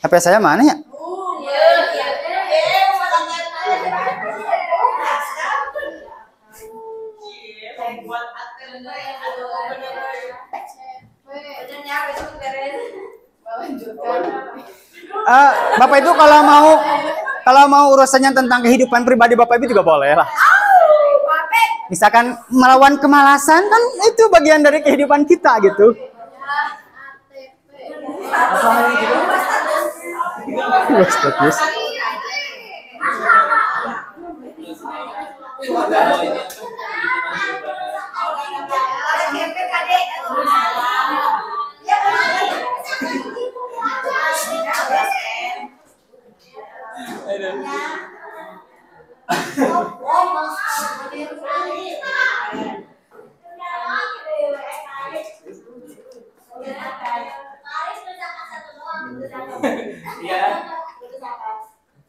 S1: HP saya mana ya? Bapak itu kalau mau urusannya tentang kehidupan pribadi Bapak Ibu juga boleh lah. Misalkan melawan kemalasan kan itu bagian dari kehidupan kita gitu.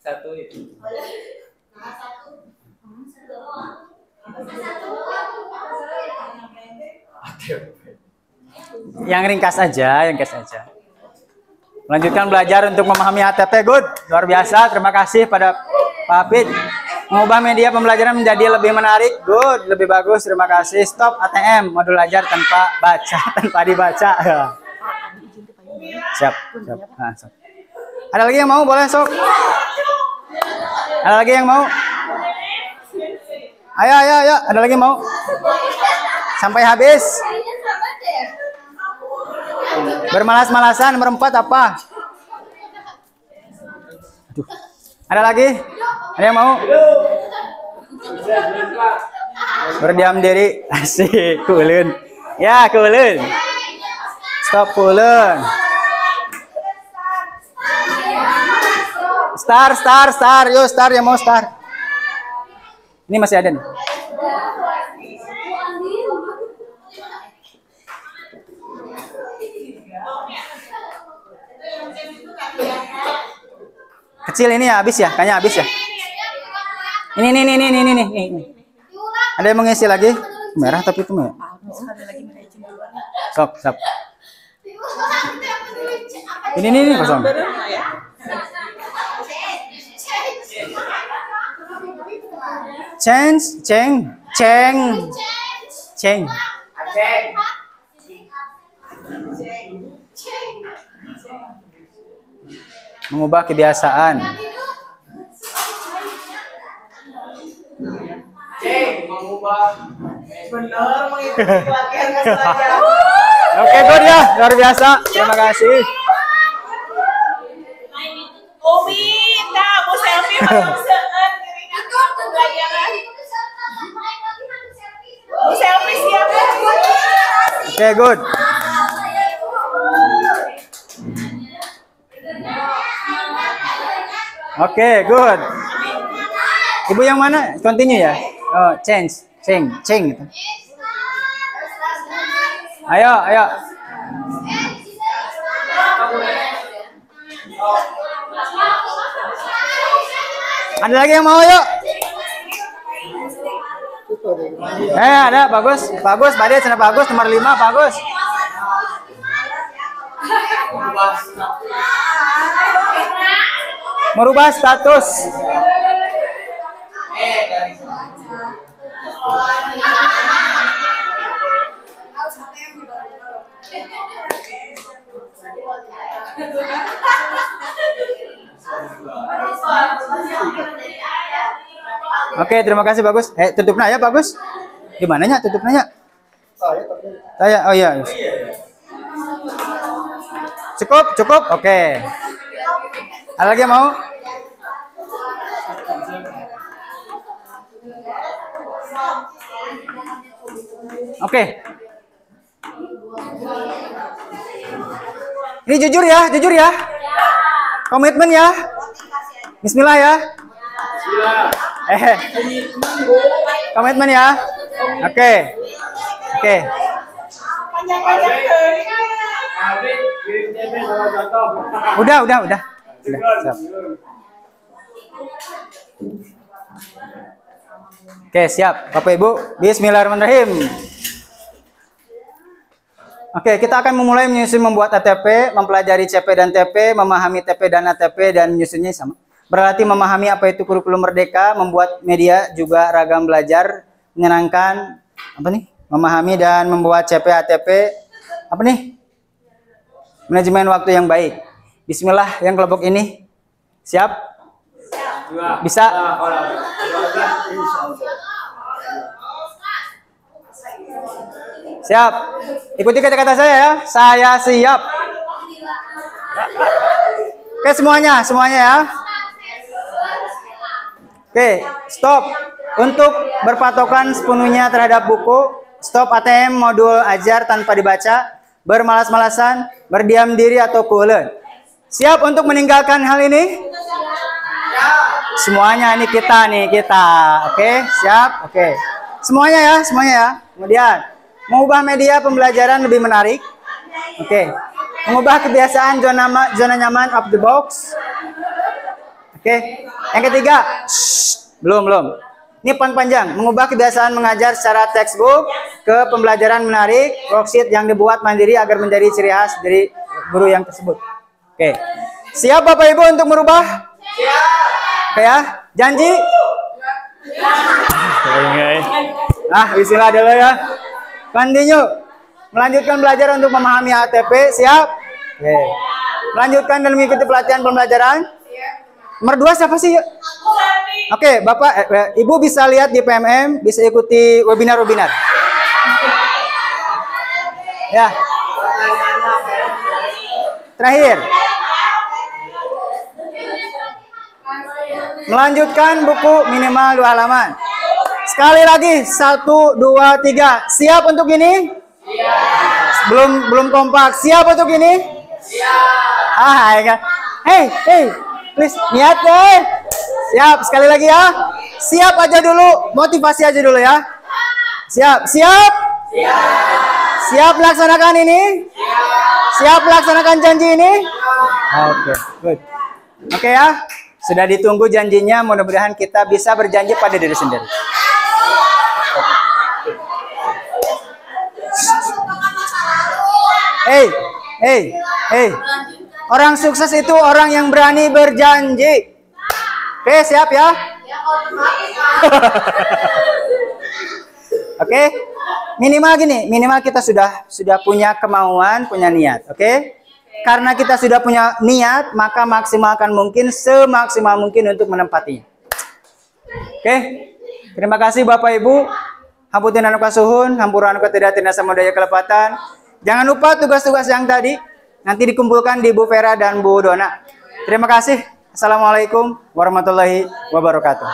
S6: Satu itu.
S1: Yang ringkas aja. Melanjutkan belajar untuk memahami HTP, good. Luar biasa, terima kasih pada Pak Hafid. Mengubah media pembelajaran menjadi lebih menarik, good. Lebih bagus, terima kasih. Stop ATM, modul belajar tanpa dibaca. Siap. Nah, sok. Ada lagi yang mau? Boleh, sok. Ada lagi yang mau? Ayo. Ada lagi yang mau? Sampai habis. Bermalas-malasan, nomor 4 apa? Aduh. Ada lagi? Ada yang mau? Berdiam diri. Asik, kulun. Ya, kulun. Stop kulun. Star. Yo, star yang mau star. Ini masih ada nih. Kecil ini ya, habis ya? Kayaknya habis ya? Ini. Ada yang mengisi lagi? Merah tapi itu merah. Sok. Ini kosong. Ceng. Mengubah kebiasaan. Oke, good ya, luar biasa. Terima kasih.
S7: Umi, Bu selfie mau seueur pelajaran. Bu selfie siap.
S1: Oke, good. Oke, good. Ibu yang mana? Continue ya? Oh, change. Gitu. Ayo. Ada lagi yang mau, yuk? Ada, bagus. Bade, sana bagus, nomor 5, bagus. Merubah status. Oke, terima kasih bagus. Tutup ya bagus. Gimana nya tutup nanya? Saya. Oh iya. Cukup. Oke. Ada lagi yang mau? Oke. Ini jujur ya. Komitmen ya. Bismillah ya. Komitmen ya. Oke. Udah. Siap. Oke, siap. Bapak Ibu, bismillahirrahmanirrahim. Oke, kita akan memulai menyusun membuat ATP, mempelajari CP dan TP, memahami TP dan ATP, dan menyusunnya sama. Berarti memahami apa itu kurikulum merdeka, membuat media juga ragam belajar, menyenangkan, memahami dan membuat CP ATP, manajemen waktu yang baik. Bismillah yang kelompok ini. Siap? Bisa? Siap. Ikuti kata-kata saya ya. Saya siap. Oke, semuanya ya. Oke, stop. Untuk berpatokan sepenuhnya terhadap buku, stop ATM modul ajar tanpa dibaca, bermalas-malasan, berdiam diri atau kulen. Siap untuk meninggalkan hal ini? Semuanya ini kita. Oke, siap. Oke. Semuanya ya. Kemudian mengubah media pembelajaran lebih menarik. Oke. Mengubah kebiasaan zona nyaman of the box. Oke. Yang ketiga, belum. Ini panjang. Mengubah kebiasaan mengajar secara textbook ke pembelajaran menarik, worksheet yang dibuat mandiri agar menjadi ciri khas dari guru yang tersebut. Oke. Siap Bapak Ibu untuk merubah? Siap. Oke ya. Janji? Bismillah dulu ya. Continue. Melanjutkan belajar untuk memahami ATP. Siap? Oke. Melanjutkan dan mengikuti pelatihan pembelajaran. Nomor 2 siapa sih? Oke, Bapak, Ibu bisa lihat di PMM, bisa ikuti webinar. Ya. Terakhir. Melanjutkan buku minimal 2 halaman. Sekali lagi, 1, 2, 3. Siap untuk ini? Siap. Belum kompak. Siap untuk ini? Siap. Hey, please niat deh. Siap, sekali lagi ya. Siap aja dulu, motivasi aja dulu ya. Siap. Siap melaksanakan ini? Siap melaksanakan janji ini? Oke, good. Oke ya. Sudah ditunggu janjinya, mudah-mudahan kita bisa berjanji pada diri sendiri. Hey. Orang sukses itu orang yang berani berjanji. Oke, siap ya? Oke. Minimal kita sudah punya kemauan, punya niat, oke? Karena kita sudah punya niat, maka maksimalkan mungkin, semaksimal mungkin untuk menempatinya. Oke. Terima kasih Bapak Ibu. Hapunten anu kasuhun, hampura anu katidatina samudaya kelepatan. Jangan lupa tugas-tugas yang tadi nanti dikumpulkan di Bu Vera dan Bu Dona. Terima kasih. Assalamualaikum warahmatullahi wabarakatuh.